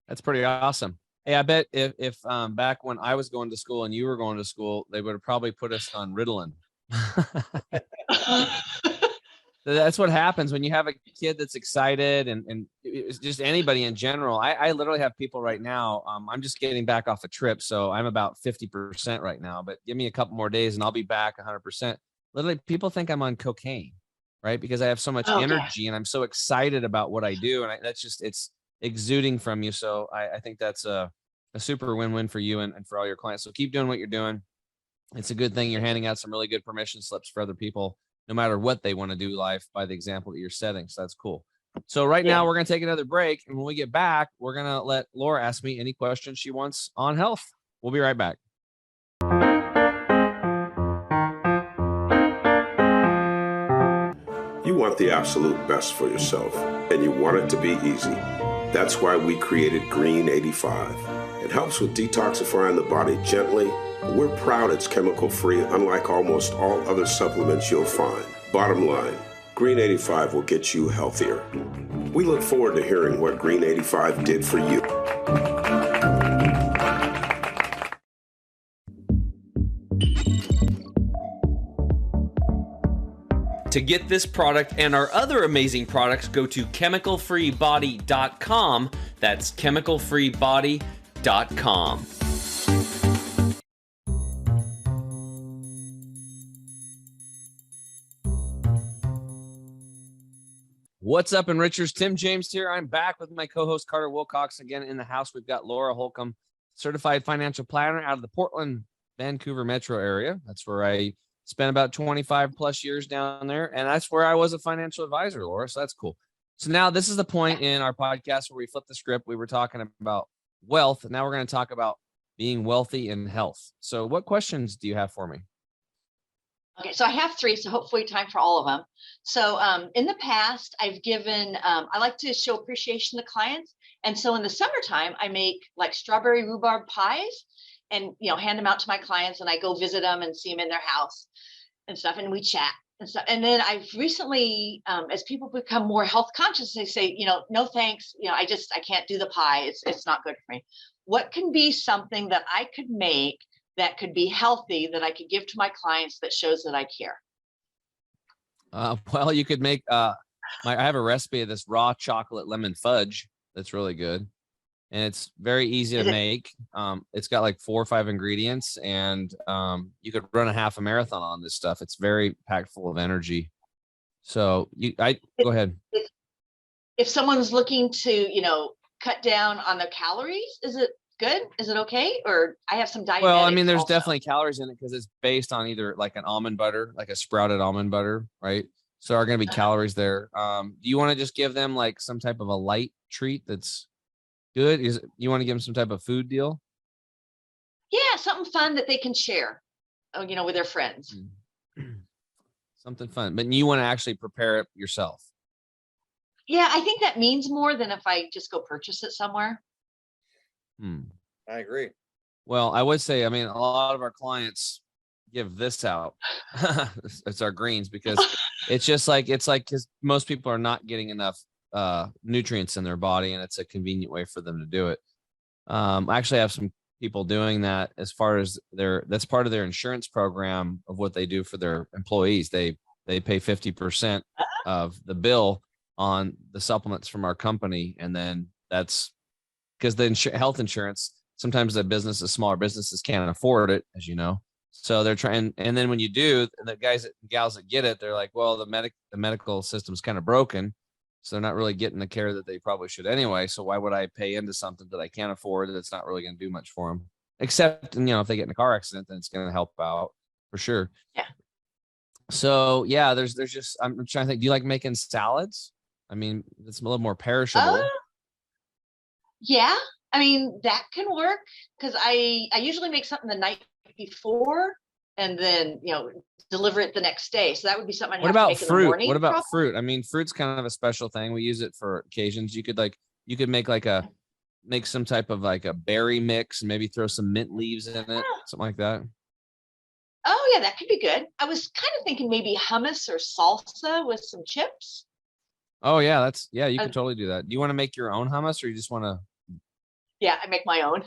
S5: That's pretty awesome. Hey, I bet if back when I was going to school and you were going to school, they would have probably put us on Ritalin. That's what happens when you have a kid that's excited and it's just anybody in general. I literally have people right now. I'm just getting back off a trip. So I'm about 50% right now, but give me a couple more days and I'll be back 100%. Literally people think I'm on cocaine, right? Because I have so much energy and I'm so excited about what I do. And it's exuding from you. So I think that's a super win-win for you and for all your clients. So keep doing what you're doing. It's a good thing you're handing out some really good permission slips for other people, no matter what they want to do life by the example that you're setting. So that's cool. So right now we're going to take another break. And when we get back, we're going to let Laura ask me any questions she wants on health. We'll be right back.
S7: want the absolute best for yourself, and you want it to be easy. That's why we created Green 85. It helps with detoxifying the body gently. We're proud it's chemical-free, unlike almost all other supplements you'll find. Bottom line, Green 85 will get you healthier. We look forward to hearing what Green 85 did for you.
S4: To get this product and our other amazing products, go to chemicalfreebody.com. That's chemicalfreebody.com.
S5: What's up, enrichers? Tim James here. I'm back with my co-host Carter Wilcoxson again in the house. We've got Laura Holcombe, certified financial planner out of the Portland, Vancouver metro area. That's where I spent about 25 plus years down there. And that's where I was a financial advisor, Laura. So that's cool. So now this is the point in our podcast where we flip the script. We were talking about wealth. And now we're going to talk about being wealthy in health. So what questions do you have for me?
S6: Okay, so I have 3, so hopefully time for all of them. So in the past, I've given, I like to show appreciation to clients. And so in the summertime, I make like strawberry rhubarb pies and, hand them out to my clients, and I go visit them and see them in their house and stuff. And we chat and stuff. And then I've recently, as people become more health conscious, they say, no, thanks. I can't do the pie. It's not good for me. What can be something that I could make that could be healthy that I could give to my clients that shows that I care?
S5: Well, you could make, I have a recipe of this raw chocolate lemon fudge. That's really good. And it's very easy to make. It's got like 4 or 5 ingredients, and you could run a half a marathon on this stuff. It's very packed full of energy. So go ahead.
S6: If someone's looking to, cut down on their calories, is it good? Is it okay? Or I have some diabetics.
S5: Well, I mean, there's
S6: also
S5: definitely calories in it because it's based on either like an almond butter, like a sprouted almond butter, right? So there are going to be calories there. Do you want to just give them like some type of a light treat that's good? You want to give them some type of food deal?
S6: Yeah, something fun that they can share, with their friends.
S5: Something fun, but you want to actually prepare it yourself.
S6: Yeah, I think that means more than if I just go purchase it somewhere.
S3: I agree.
S5: Well, I would say, I mean, a lot of our clients give this out. It's our greens because it's like because most people are not getting enough nutrients in their body, and it's a convenient way for them to do it. I actually have some people doing that as far as that's part of their insurance program of what they do for their employees. They pay 50% of the bill on the supplements from our company. And then that's because the health insurance, sometimes the smaller businesses can't afford it, as you know. So they're trying. And then when you do, the guys and gals that get it, they're like, well, the medical system's kind of broken. So they're not really getting the care that they probably should anyway. So why would I pay into something that I can't afford that's not really going to do much for them? Except, if they get in a car accident, then it's going to help out for sure.
S6: Yeah.
S5: So yeah, there's just, I'm trying to think, do you like making salads? I mean, it's a little more perishable.
S6: Yeah. I mean, that can work because I usually make something the night before and then, deliver it the next day. So that would be something I'd have to make in the morning.
S5: What about fruit? I mean, fruit's kind of a special thing. We use it for occasions. You could make some type of like a berry mix and maybe throw some mint leaves in it, something like that.
S6: Oh yeah, that could be good. I was kind of thinking maybe hummus or salsa with some chips.
S5: Oh yeah, you could totally do that. Do you want to make your own hummus or you just want to?
S6: Yeah, I make my own.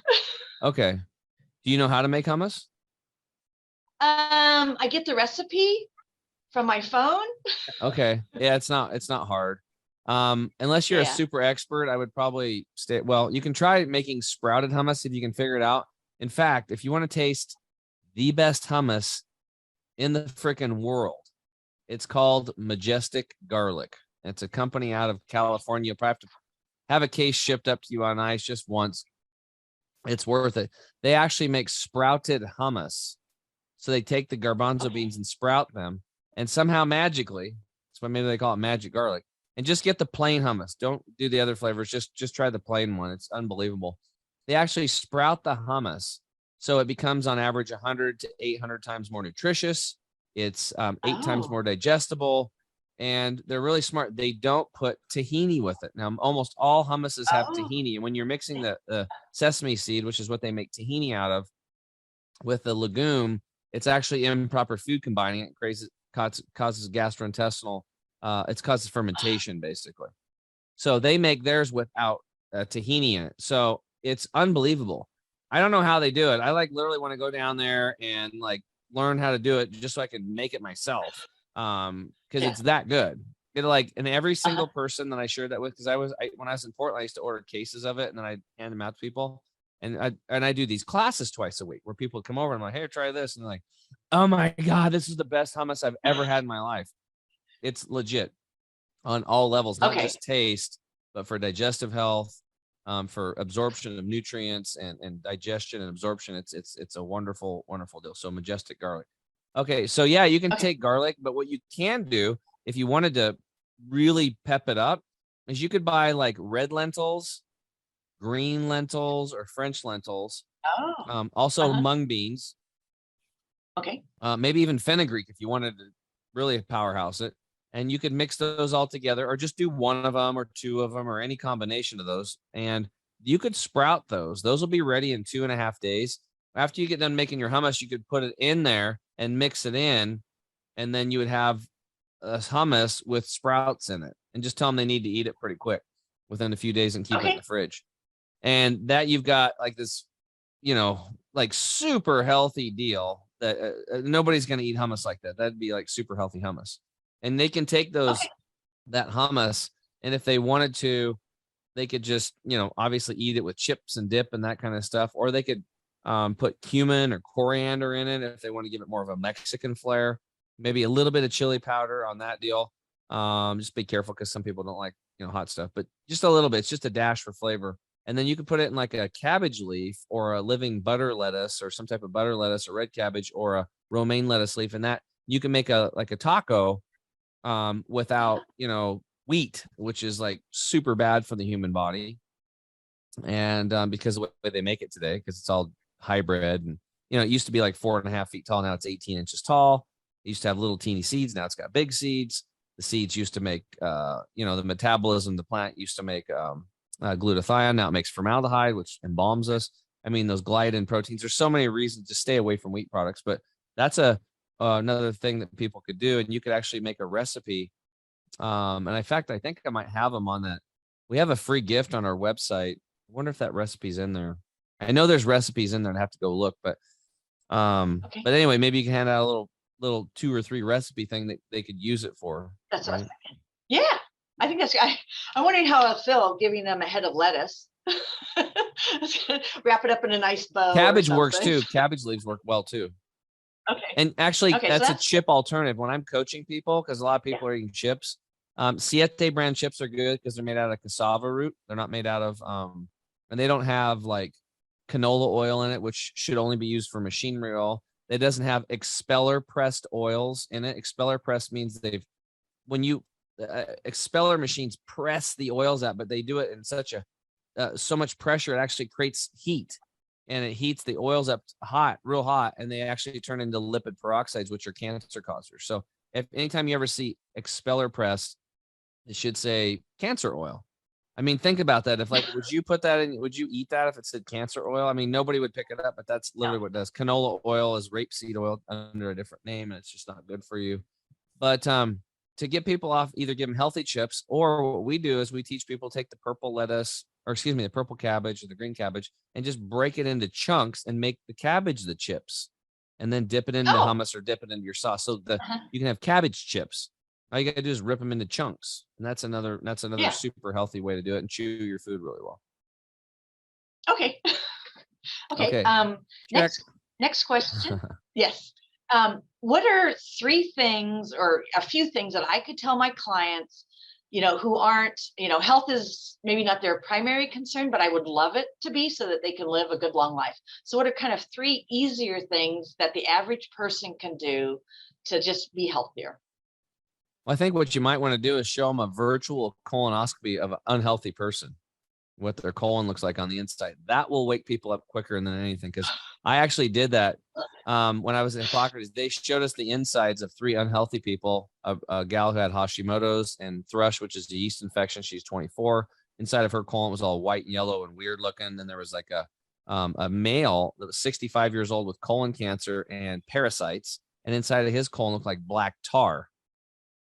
S5: Okay. Do you know how to make hummus?
S6: I get the recipe from my phone.
S5: Okay. Yeah, it's not hard. Unless you're a super expert, I would probably you can try making sprouted hummus if you can figure it out. In fact, if you want to taste the best hummus in the freaking world, it's called Majestic Garlic. It's a company out of California. You'll probably have to have a case shipped up to you on ice just once. It's worth it. They actually make sprouted hummus. So they take the garbanzo beans and sprout them, and somehow magically, that's why maybe they call it magic garlic, and just get the plain hummus. Don't do the other flavors. Just try the plain one. It's unbelievable. They actually sprout the hummus. So it becomes on average 100 to 800 times more nutritious. It's 8 times more digestible. and they're really smart. They don't put tahini with it. Now, almost all hummuses have
S6: Oh.
S5: tahini, and when you're mixing the sesame seed, which is what they make tahini out of, with the legume, it's actually improper food combining. It causes gastrointestinal. It causes fermentation, basically. So they make theirs without tahini in it. So it's unbelievable. I don't know how they do it. I like literally want to go down there and like learn how to do it just so I can make it myself. Because it's that good. It like, and every single person that I shared that with, because when I was in Portland, I used to order cases of it and then I hand them out to people. And I do these classes twice a week where people come over and I'm like, hey, try this. And they're like, oh my God, this is the best hummus I've ever had in my life. It's legit on all levels, not just taste, but for digestive health, for absorption of nutrients and digestion and absorption. It's a wonderful, wonderful deal. So Majestic garlic. Okay. So yeah, you can take garlic, but what you can do if you wanted to really pep it up is you could buy like red lentils, green lentils, or French lentils. Also mung beans.
S6: Okay.
S5: Maybe even fenugreek if you wanted to really powerhouse it. And you could mix those all together or just do one of them or two of them or any combination of those. And you could sprout those. Those will be ready in 2.5 days. After you get done making your hummus, you could put it in there and mix it in. And then you would have a hummus with sprouts in it. And just tell them they need to eat it pretty quick within a few days and keep it in the fridge. And that you've got like this, like super healthy deal that nobody's going to eat hummus like that. That'd be like super healthy hummus. And they can take that hummus, and if they wanted to, they could just, obviously eat it with chips and dip and that kind of stuff. Or they could put cumin or coriander in it if they want to give it more of a Mexican flair. Maybe a little bit of chili powder on that deal. Just be careful because some people don't like, hot stuff, but just a little bit. It's just a dash for flavor. And then you could put it in like a cabbage leaf or a living butter lettuce or some type of butter lettuce or red cabbage or a romaine lettuce leaf. And that you can make a taco without, wheat, which is like super bad for the human body. And because of the way they make it today, because it's all hybrid and, it used to be like 4.5 feet tall. Now it's 18 inches tall. It used to have little teeny seeds. Now it's got big seeds. The seeds used to make, the metabolism, the plant used to make glutathione. Now it makes formaldehyde, which embalms us. I mean, those gliadin proteins, there's so many reasons to stay away from wheat products, but that's another thing that people could do. And you could actually make a recipe. And in fact, I think I might have them on that. We have a free gift on our website. I wonder if that recipe's in there. I know there's recipes in there. I'd have to go look, but anyway, maybe you can hand out a little 2 or 3 recipe thing that they could use it for.
S6: That's what I was thinking. Yeah. I think I'm wondering how I'll feel giving them a head of lettuce. Wrap it up in a nice bow.
S5: Cabbage works too. Cabbage leaves work well too.
S6: Okay.
S5: And actually, that's a chip alternative. When I'm coaching people, because a lot of people are eating chips, Siete brand chips are good because they're made out of cassava root. They're not made out of, and they don't have like canola oil in it, which should only be used for machinery oil. It doesn't have expeller pressed oils in it. Expeller pressed means expeller machines press the oils out, but they do it in so much pressure, it actually creates heat. And it heats the oils up real hot, and they actually turn into lipid peroxides, which are cancer causers. So if anytime you ever see expeller pressed, it should say cancer oil. I mean, think about that. If would you put that in, would you eat that if it said cancer oil? I mean, nobody would pick it up, but that's literally what it does. Canola oil is rapeseed oil under a different name, and it's just not good for you. But to get people off, either give them healthy chips, or what we do is we teach people to take the purple cabbage or the green cabbage and just break it into chunks and make the cabbage the chips, and then dip it into hummus or dip it into your sauce. So you can have cabbage chips. All you got to do is rip them into chunks, and that's another super healthy way to do it and chew your food really well.
S6: Okay. Okay. Next question. Yes. What are 3 things or a few things that I could tell my clients, who aren't, health is maybe not their primary concern, but I would love it to be so that they can live a good, long life. So what are kind of 3 easier things that the average person can do to just be healthier?
S5: Well, I think what you might want to do is show them a virtual colonoscopy of an unhealthy person. what their colon looks like on the inside. That will wake people up quicker than anything. Because I actually did that when I was in Hippocrates. They showed us the insides of 3 unhealthy people, a gal who had Hashimoto's and thrush, which is the yeast infection. She's 24. Inside of her colon was all white and yellow and weird looking. Then there was like a male that was 65 years old with colon cancer and parasites. And inside of his colon looked like black tar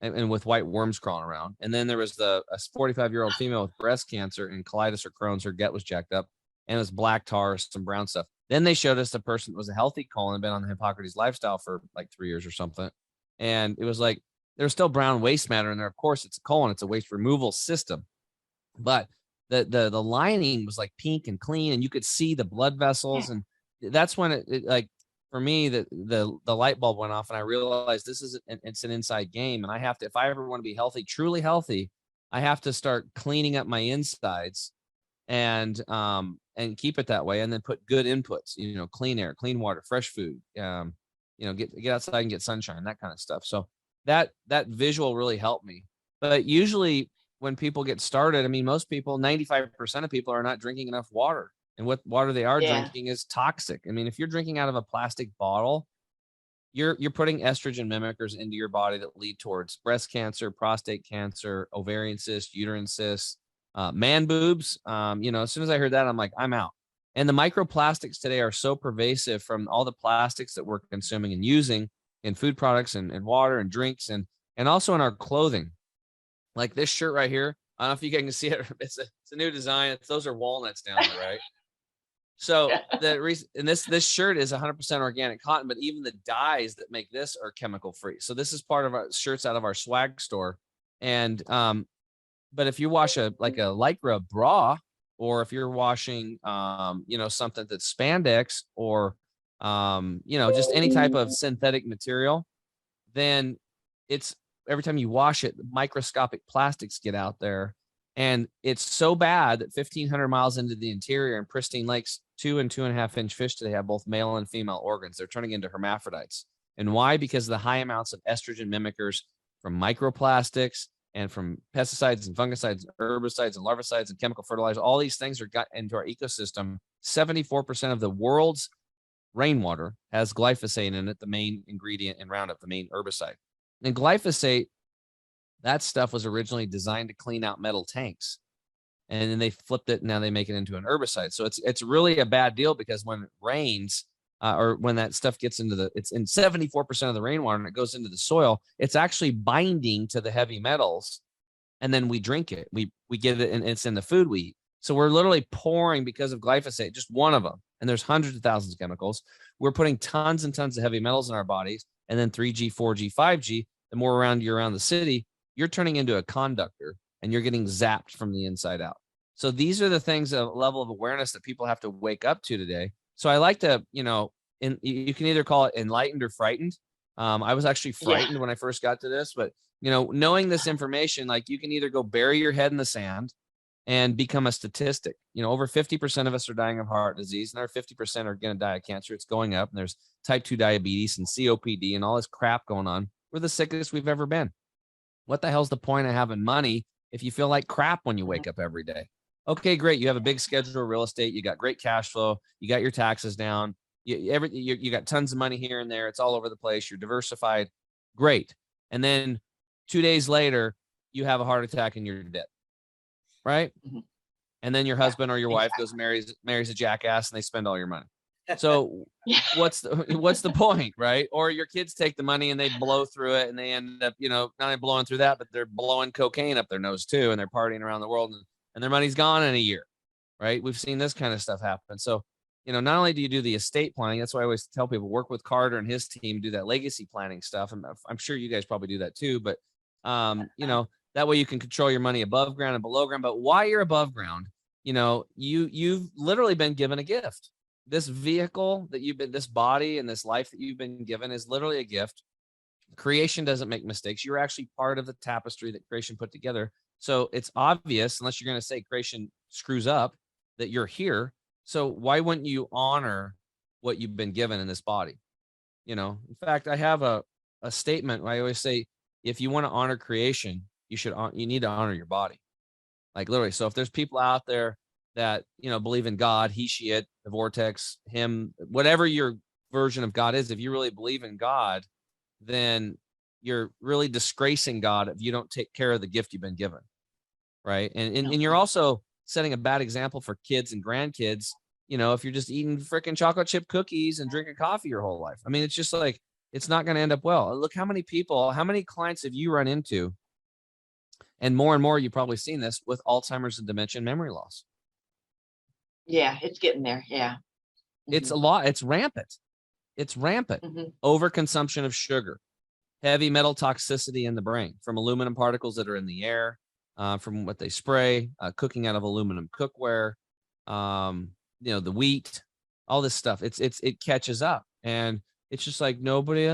S5: and with white worms crawling around. And then there was a 45-year-old female with breast cancer and colitis or Crohn's. Her gut was jacked up and it was black tar, some brown stuff. Then they showed us a person that was a healthy colon, been on the Hippocrates lifestyle for like 3 years or something. And it was like, there's still brown waste matter in there. Of course, it's a colon. It's a waste removal system. But the lining was like pink and clean, and you could see the blood vessels. And that's when it like, for me, the light bulb went off, and I realized it's an inside game. And I have to, if I ever want to be healthy, truly healthy, I have to start cleaning up my insides and keep it that way. And then put good inputs, clean air, clean water, fresh food, get outside and get sunshine, that kind of stuff. So that visual really helped me. But usually when people get started, I mean, most people, 95% of people are not drinking enough water. And what water they are drinking is toxic. I mean, if you're drinking out of a plastic bottle, you're putting estrogen mimickers into your body that lead towards breast cancer, prostate cancer, ovarian cysts, uterine cysts, man boobs. As soon as I heard that, I'm like, I'm out. And the microplastics today are so pervasive from all the plastics that we're consuming and using in food products and water and drinks and also in our clothing. Like this shirt right here. I don't know if you guys can see it. It's a new design. Those are walnuts down there, right? So the reason, and this shirt is 100% organic cotton, but even the dyes that make this are chemical free. So this is part of our shirts out of our swag store. And but if you wash a Lycra bra, or if you're washing something that's spandex or just any type of synthetic material, then it's every time you wash it, microscopic plastics get out there. And it's so bad that 1,500 miles into the interior in pristine lakes, 2 and 2.5 inch fish today have both male and female organs. They're turning into hermaphrodites. And why? Because of the high amounts of estrogen mimickers from microplastics and from pesticides and fungicides, and herbicides and larvicides and chemical fertilizers. All these things are got into our ecosystem. 74% of the world's rainwater has glyphosate in it, the main ingredient in Roundup, the main herbicide. And glyphosate, that stuff was originally designed to clean out metal tanks. And then they flipped it. And now they make it into an herbicide. So it's really a bad deal, because when it rains or when that stuff gets it's in 74% of the rainwater and it goes into the soil, it's actually binding to the heavy metals. And then we drink it. We get it, and it's in the food we eat. So we're literally pouring, because of glyphosate, just one of them. And there's hundreds of thousands of chemicals. We're putting tons and tons of heavy metals in our bodies. And then 3G, 4G, 5G, the more around you're around the city, you're turning into a conductor and you're getting zapped from the inside out. So these are the things, a level of awareness that people have to wake up to today. So I like to, you can either call it enlightened or frightened. I was actually frightened when I first got to this, but knowing this information, like you can either go bury your head in the sand and become a statistic. Over 50% of us are dying of heart disease, and our 50% are going to die of cancer. It's going up, and there's type 2 diabetes and COPD and all this crap going on. We're the sickest we've ever been. What the hell's the point of having money if you feel like crap when you wake up every day? Okay, great. You have a big schedule of real estate. You got great cash flow. You got your taxes down. You got tons of money here and there. It's all over the place. You're diversified. Great. And then 2 days later, you have a heart attack and you're dead. Right? Mm-hmm. And then your husband or your wife goes and marries a jackass, and they spend all your money. So what's the point, right? Or your kids take the money and they blow through it, and they end up, not only blowing through that, but they're blowing cocaine up their nose too, and they're partying around the world, and their money's gone in a year, right? We've seen this kind of stuff happen. So, not only do you do the estate planning, that's why I always tell people, work with Carter and his team, do that legacy planning stuff. And I'm sure you guys probably do that too, but that way you can control your money above ground and below ground. But while you're above ground, you've literally been given a gift. This vehicle that this body and this life that you've been given is literally a gift. Creation doesn't make mistakes. You're actually part of the tapestry that creation put together. So it's obvious, unless you're going to say creation screws up, that you're here. So why wouldn't you honor what you've been given in this body? In fact, I have a statement where I always say, if you want to honor creation, you need to honor your body. Like literally. So if there's people out there that, believe in God, he, she, it, the vortex, him, whatever your version of God is. If you really believe in God, then you're really disgracing God if you don't take care of the gift you've been given. Right. And you're also setting a bad example for kids and grandkids. If you're just eating freaking chocolate chip cookies and drinking coffee your whole life. I mean, it's just like, it's not going to end up well. Look how many clients have you run into? And more, you've probably seen this with Alzheimer's and dementia and memory loss.
S6: Yeah, it's getting there. Yeah.
S5: It's a lot. It's rampant. Overconsumption of sugar, heavy metal toxicity in the brain from aluminum particles that are in the air, from what they spray, cooking out of aluminum cookware, the wheat, all this stuff. It catches up, and it's just like nobody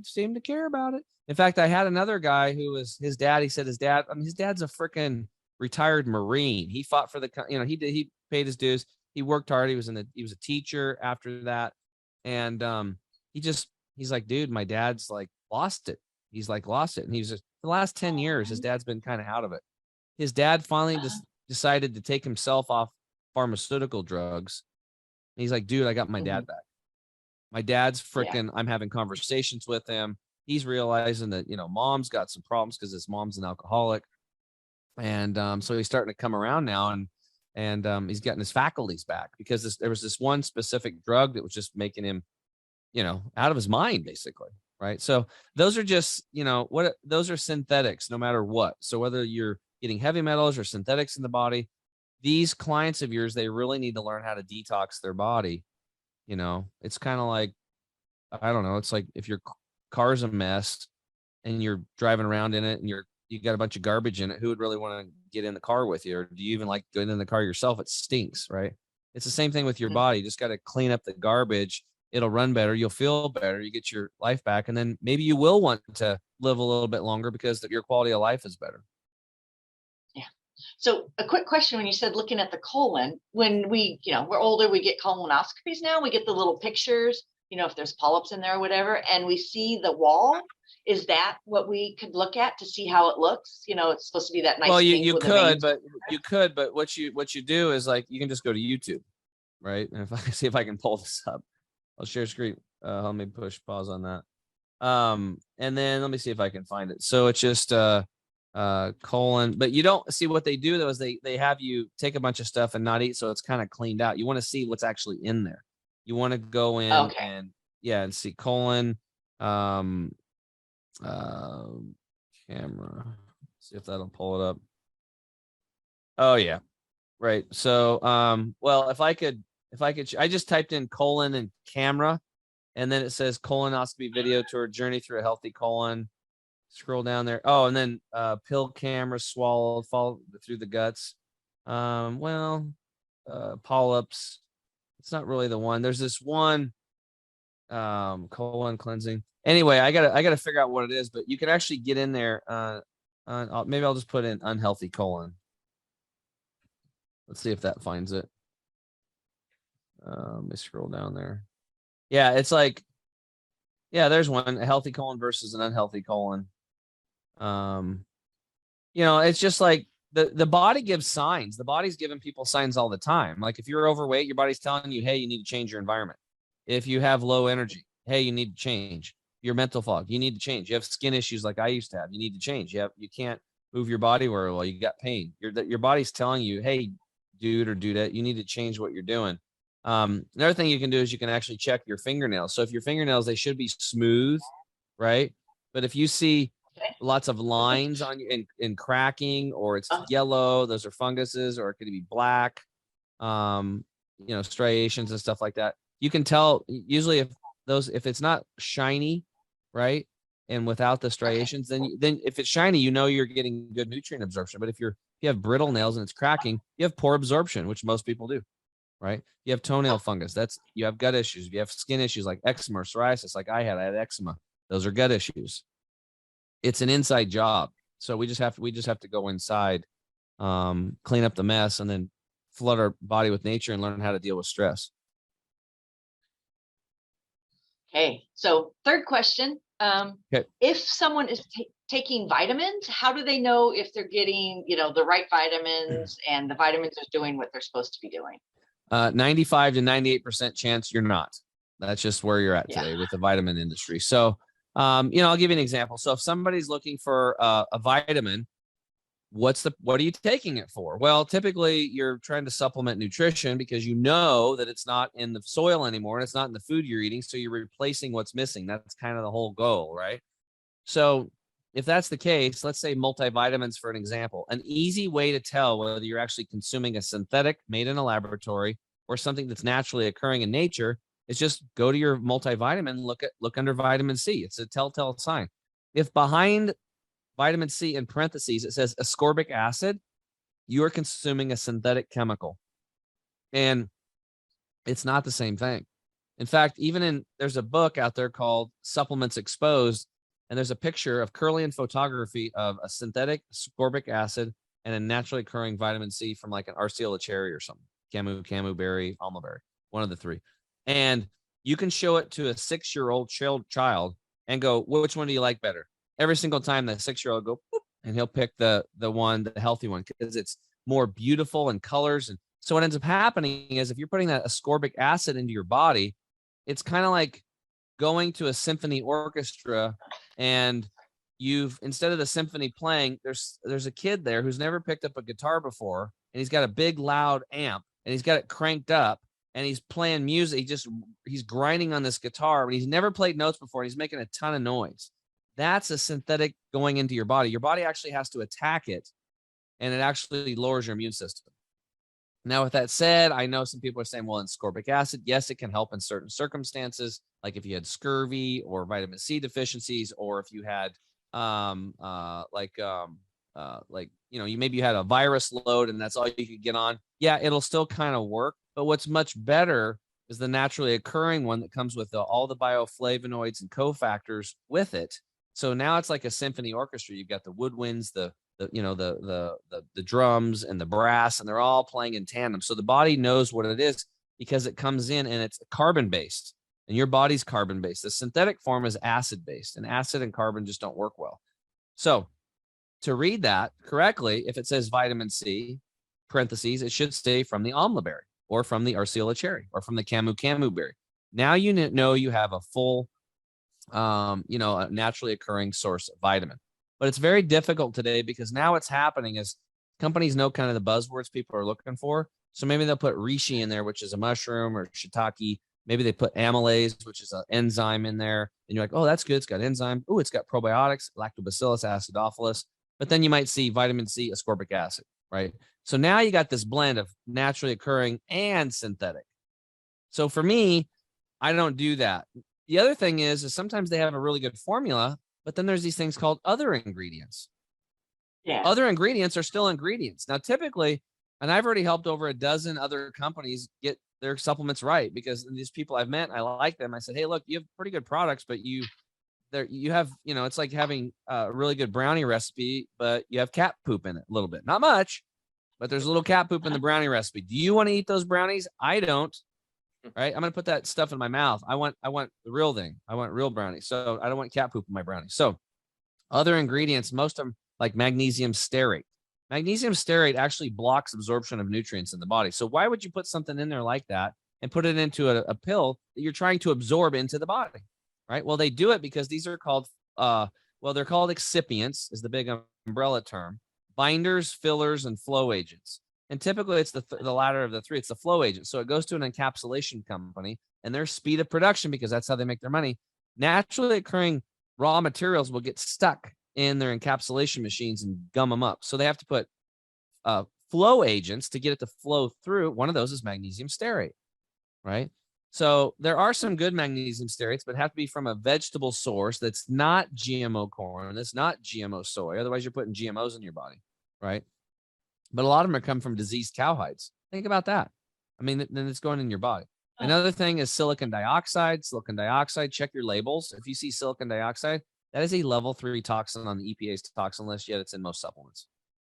S5: seemed to care about it. In fact, I had another guy who was his dad. He said his dad's a freaking retired Marine. He fought for he paid his dues. He worked hard. He was a teacher after that. And he's like, dude, my dad's like lost it. He's like lost it. And he's just, the last 10 years, his dad's been kind of out of it. His dad finally decided to take himself off pharmaceutical drugs. And he's like, dude, I got my dad back. My dad's freaking, I'm having conversations with him. He's realizing that, mom's got some problems because his mom's an alcoholic. And so he's starting to come around now, and he's getting his faculties back because there was this one specific drug that was just making him, out of his mind, basically. Right. So those are just, those are synthetics no matter what. So whether you're getting heavy metals or synthetics in the body, these clients of yours, they really need to learn how to detox their body. It's kind of like, I don't know. It's like if your car's a mess and you're driving around in it and you got a bunch of garbage in it, who would really want to get in the car with you? Or do you even like going in the car yourself? It stinks, right? It's the same thing with your body. You just got to clean up the garbage. It'll run better. You'll feel better. You get your life back. And then maybe you will want to live a little bit longer because your quality of life is better.
S6: Yeah. So a quick question, when you said looking at the colon, when we're older, we get colonoscopies now, we get the little pictures, if there's polyps in there or whatever, and we see the wall. Is that what we could look at to see how it looks? It's supposed to be that nice.
S5: Well, you could, but what you do is like, you can just go to YouTube, right? And if I see if I can pull this up, I'll share screen. Let me push pause on that. And then let me see if I can find it. So it's just colon, but you don't see what they do though, is they have you take a bunch of stuff and not eat. So it's kind of cleaned out. You want to see what's actually in there. You want to go in and see colon, camera, see if that'll pull it up. Oh yeah. Right. So, well, if I could, I just typed in colon and camera, and then it says colonoscopy video tour, journey through a healthy colon. Scroll down there. Oh, and then pill camera swallowed, fall through the guts. Polyps. It's not really the one. There's this one, colon cleansing. Anyway, I gotta figure out what it is, but you can actually get in there. Maybe I'll just put in unhealthy colon. Let's see if that finds it. Let me scroll down there. Yeah, it's like, there's one, a healthy colon versus an unhealthy colon. It's just like the body gives signs. The body's giving people signs all the time. Like if you're overweight, your body's telling you, hey, you need to change your environment. If you have low energy, hey, you need to change. Your mental fog, you need to change. You have skin issues like I used to have, you need to change. You can't move your body very well. You got pain. Your body's telling you, hey, dude or dudette, you need to change what you're doing. Another thing you can do is you can actually check your fingernails. So if your fingernails, they should be smooth, right? But if you see lots of lines on you and cracking, or it's yellow, those are funguses, or it could be black, striations and stuff like that. You can tell usually if it's not shiny, right, and without the striations, then if it's shiny, you're getting good nutrient absorption. But if you have brittle nails and it's cracking, you have poor absorption, which most people do. Right? You have toenail fungus. You have gut issues. You have skin issues like eczema or psoriasis, like I had eczema. Those are gut issues. It's an inside job. So we just have to go inside, clean up the mess, and then flood our body with nature and learn how to deal with stress.
S6: Okay. So third question,
S5: Okay.
S6: If someone is taking vitamins, how do they know if they're getting, the right vitamins and the vitamins are doing what they're supposed to be doing?
S5: 95 to 98% chance you're not. That's just where you're at today with the vitamin industry. So, I'll give you an example. So if somebody's looking for a vitamin, what are you taking it for? Well, typically you're trying to supplement nutrition because you know that it's not in the soil anymore and it's not in the food you're eating. So you're replacing what's missing. That's kind of the whole goal, right? So if that's the case, let's say multivitamins, for an example, an easy way to tell whether you're actually consuming a synthetic made in a laboratory or something that's naturally occurring in nature is just go to your multivitamin, look under vitamin C. It's a telltale sign. If behind vitamin C in parentheses, it says ascorbic acid, you are consuming a synthetic chemical. And it's not the same thing. In fact, there's a book out there called Supplements Exposed, and there's a picture of Kirlian photography of a synthetic ascorbic acid and a naturally occurring vitamin C from like an Arcelia cherry or something, camu berry, alma berry, one of the three. And you can show it to a 6-year-old child and go, which one do you like better? Every single time that 6-year-old go, boop, and he'll pick the healthy one because it's more beautiful in colors. And so what ends up happening is if you're putting that ascorbic acid into your body, it's kind of like going to a symphony orchestra and instead of the symphony playing, there's a kid there who's never picked up a guitar before, and he's got a big loud amp and he's got it cranked up and he's playing music. He's grinding on this guitar, but he's never played notes before. And he's making a ton of noise. That's a synthetic going into your body. Your body actually has to attack it, and it actually lowers your immune system. Now, with that said, I know some people are saying, well, in ascorbic acid, yes, it can help in certain circumstances, like if you had scurvy or vitamin C deficiencies, or if you had maybe you had a virus load and that's all you could get on. Yeah, it'll still kind of work. But what's much better is the naturally occurring one that comes with all the bioflavonoids and cofactors with it. So now it's like a symphony orchestra. You've got the woodwinds, the drums and the brass, and they're all playing in tandem. So the body knows what it is because it comes in and it's carbon based, and your body's carbon based. The synthetic form is acid based, and acid and carbon just don't work well. So to read that correctly, if it says vitamin C, parentheses, it should say from the alma berry or from the Arcelia cherry or from the camu berry. Now you know you have a full, a naturally occurring source of vitamin. But it's very difficult today because now what's happening is companies know kind of the buzzwords people are looking for. So maybe they'll put reishi in there, which is a mushroom, or shiitake. Maybe they put amylase, which is an enzyme in there. And you're like, oh, that's good. It's got enzyme. Oh, it's got probiotics, lactobacillus acidophilus. But then you might see vitamin C, ascorbic acid, right? So now you got this blend of naturally occurring and synthetic. So for me, I don't do that. The other thing is sometimes they have a really good formula, but then there's these things called other ingredients.
S6: Yeah.
S5: Other ingredients are still ingredients. Now, typically, and I've already helped over a dozen other companies get their supplements right because these people I've met, I like them. I said, hey, look, you have pretty good products, but you have, it's like having a really good brownie recipe, but you have cat poop in it a little bit. Not much, but there's a little cat poop in the brownie recipe. Do you want to eat those brownies? I don't. Right. I'm going to put that stuff in my mouth. I want the real thing. I want real brownies. So I don't want cat poop in my brownies. So other ingredients, most of them like magnesium stearate. Magnesium stearate actually blocks absorption of nutrients in the body. So why would you put something in there like that and put it into a pill that you're trying to absorb into the body? Right. Well, they do it because these are called, they're called excipients is the big umbrella term, binders, fillers, and flow agents. And typically it's the latter of the three. It's the flow agent. So it goes to an encapsulation company and their speed of production, because that's how they make their money. Naturally occurring raw materials will get stuck in their encapsulation machines and gum them up. So they have to put flow agents to get it to flow through. One of those is magnesium stearate, right? So there are some good magnesium stearates, but have to be from a vegetable source that's not GMO corn, that's not GMO soy. Otherwise, you're putting GMOs in your body, right? But a lot of them are coming from diseased cowhides. Think about that. I mean, then it's going in your body. Another thing is silicon dioxide. Silicon dioxide, check your labels. If you see silicon dioxide, that is a level 3 toxin on the EPA's toxin list, yet it's in most supplements.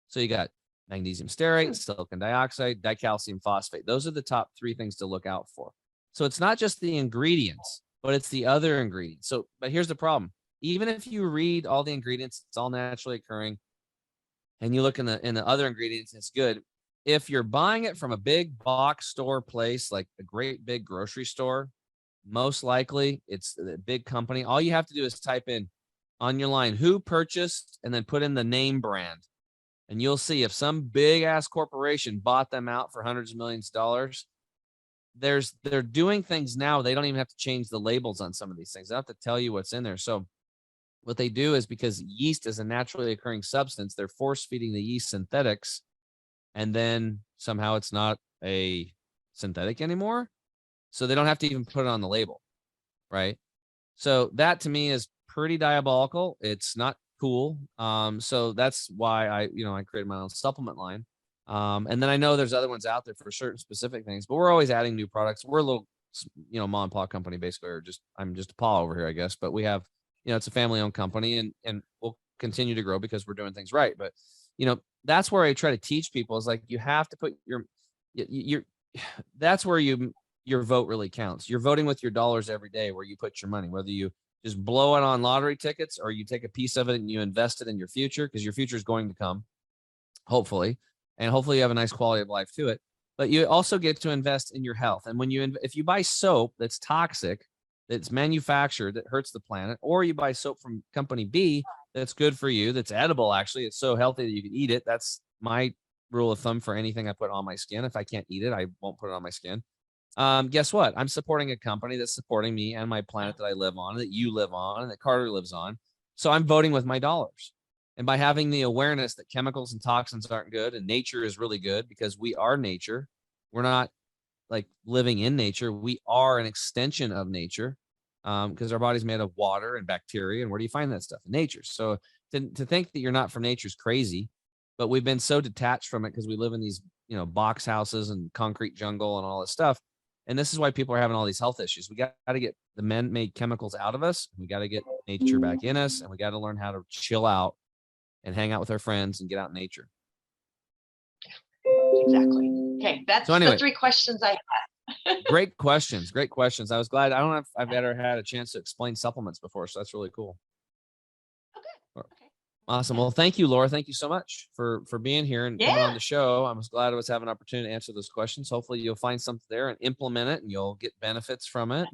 S5: So you got magnesium stearate, silicon dioxide, dicalcium phosphate. Those are the top 3 things to look out for. So it's not just the ingredients, but it's the other ingredients. So, but here's the problem. even if you read all the ingredients, it's all naturally occurring, and you look in the other ingredients, it's good. If you're buying it from a big box store place, like a great big grocery store, most likely it's a big company. All you have to do is type in on your line, who purchased, and then put in the name brand. And you'll see if some big ass corporation bought them out for hundreds of millions of dollars, they're doing things now. They don't even have to change the labels on some of these things. They don't have to tell you what's in there. So what they do is, because yeast is a naturally occurring substance, they're force feeding the yeast synthetics, and then somehow it's not a synthetic anymore. So they don't have to even put it on the label, right? So that to me is pretty diabolical. It's not cool. So that's why I created my own supplement line. And then I know there's other ones out there for certain specific things, but we're always adding new products. We're a little, mom and pop company basically, or I'm just a paw over here, I guess, but we have, it's a family owned company, and we'll continue to grow because we're doing things right. But, that's where I try to teach people is like, you have to put that's where your vote really counts. You're voting with your dollars every day where you put your money, whether you just blow it on lottery tickets or you take a piece of it and you invest it in your future, because your future is going to come, hopefully. And hopefully you have a nice quality of life to it. But you also get to invest in your health. And when if you buy soap that's toxic, that's manufactured, that hurts the planet, or you buy soap from company B that's good for you, that's edible, actually, it's so healthy that you can eat it. That's my rule of thumb for anything I put on my skin. If I can't eat it, I won't put it on my skin. Guess what? I'm supporting a company that's supporting me and my planet that I live on, that you live on, and that Carter lives on. So I'm voting with my dollars. And by having the awareness that chemicals and toxins aren't good and nature is really good, because we are nature. We're not like living in nature. We are an extension of nature, because our body's made of water and bacteria. And where do you find that stuff? In nature. So to think that you're not from nature is crazy, but we've been so detached from it because we live in these, box houses and concrete jungle and all this stuff. And this is why people are having all these health issues. We got to get the man-made chemicals out of us. We got to get nature back in us, and we got to learn how to chill out and hang out with our friends and get out in nature.
S6: Exactly. Okay. That's
S5: so anyway,
S6: the 3 questions I had.
S5: Great questions. I was glad. I don't know if I've ever had a chance to explain supplements before, so that's really cool.
S6: Okay.
S5: Awesome. Well, thank you, Laura. Thank you so much for being here and coming on the show. I was glad I was having an opportunity to answer those questions. Hopefully you'll find something there and implement it, and you'll get benefits from it,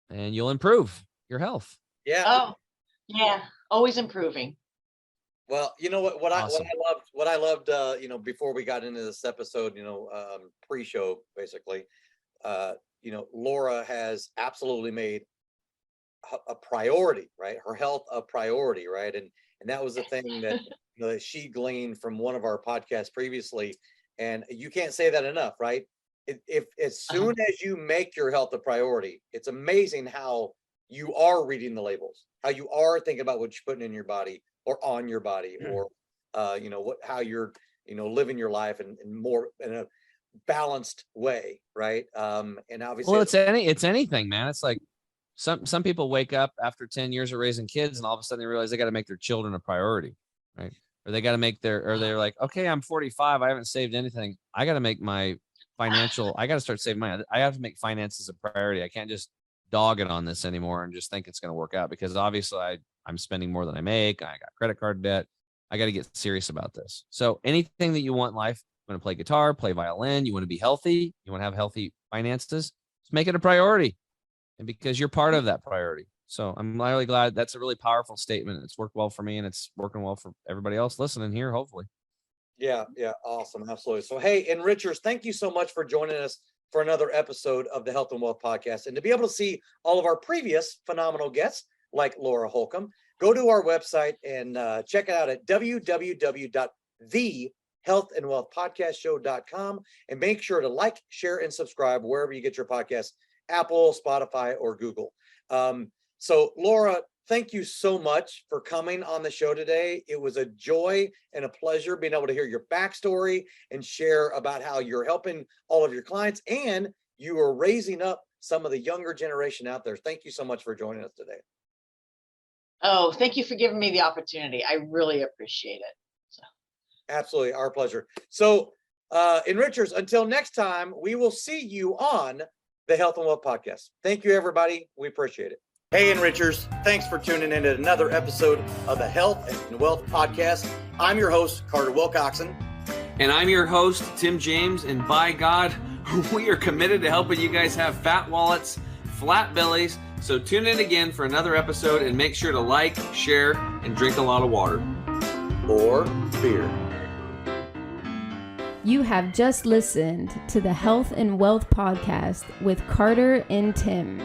S5: and you'll improve your health.
S3: Yeah.
S6: Oh, yeah. Always improving.
S3: Well, you know what
S5: Awesome.
S3: I loved, before we got into this episode, pre-show basically, Laura has absolutely made a priority, right? Her health a priority, right? And that was the thing that that she gleaned from one of our podcasts previously. And you can't say that enough, right? If as soon as you make your health a priority, it's amazing how you are reading the labels, how you are thinking about what you're putting in your body or on your body, or how you're living your life in more in a balanced way, right? And obviously,
S5: well, it's anything, man. It's like some people wake up after 10 years of raising kids, and all of a sudden they realize they got to make their children a priority, right? Or they got to make they're like, okay, I'm 45, I haven't saved anything. I got to make my I got to start saving money. I have to make finances a priority. I can't just dog it on this anymore and just think it's going to work out, because obviously I'm spending more than I make. I got credit card debt. I got to get serious about this. So anything that you want in life, you want to play guitar, play violin, you want to be healthy, you want to have healthy finances, just make it a priority. And because you're part of that priority. So I'm really glad. That's a really powerful statement. It's worked well for me, and it's working well for everybody else listening here, hopefully.
S3: Yeah. Awesome. Absolutely. So, hey, Enrichers, thank you so much for joining us for another episode of the Health and Wealth Podcast. And to be able to see all of our previous phenomenal guests, like Laura Holcombe, go to our website and check it out at www.thehealthandwealthpodcastshow.com, and make sure to like, share, and subscribe wherever you get your podcasts, Apple, Spotify, or Google. So Laura, thank you so much for coming on the show today. It was a joy and a pleasure being able to hear your backstory and share about how you're helping all of your clients, and you are raising up some of the younger generation out there. Thank you so much for joining us today.
S6: Oh, thank you for giving me the opportunity. I really appreciate it. So.
S3: Absolutely. Our pleasure. So, Enrichers, until next time, we will see you on the Health and Wealth Podcast. Thank you, everybody. We appreciate it. Hey, Enrichers. Thanks for tuning in to another episode of the Health and Wealth Podcast. I'm your host, Carter Wilcoxson.
S4: And I'm your host, Tim James. And by God, we are committed to helping you guys have fat wallets, flat bellies. So tune in again for another episode and make sure to like, share, and drink a lot of water.
S3: Or beer.
S2: You have just listened to the Health and Wealth Podcast with Carter and Tim.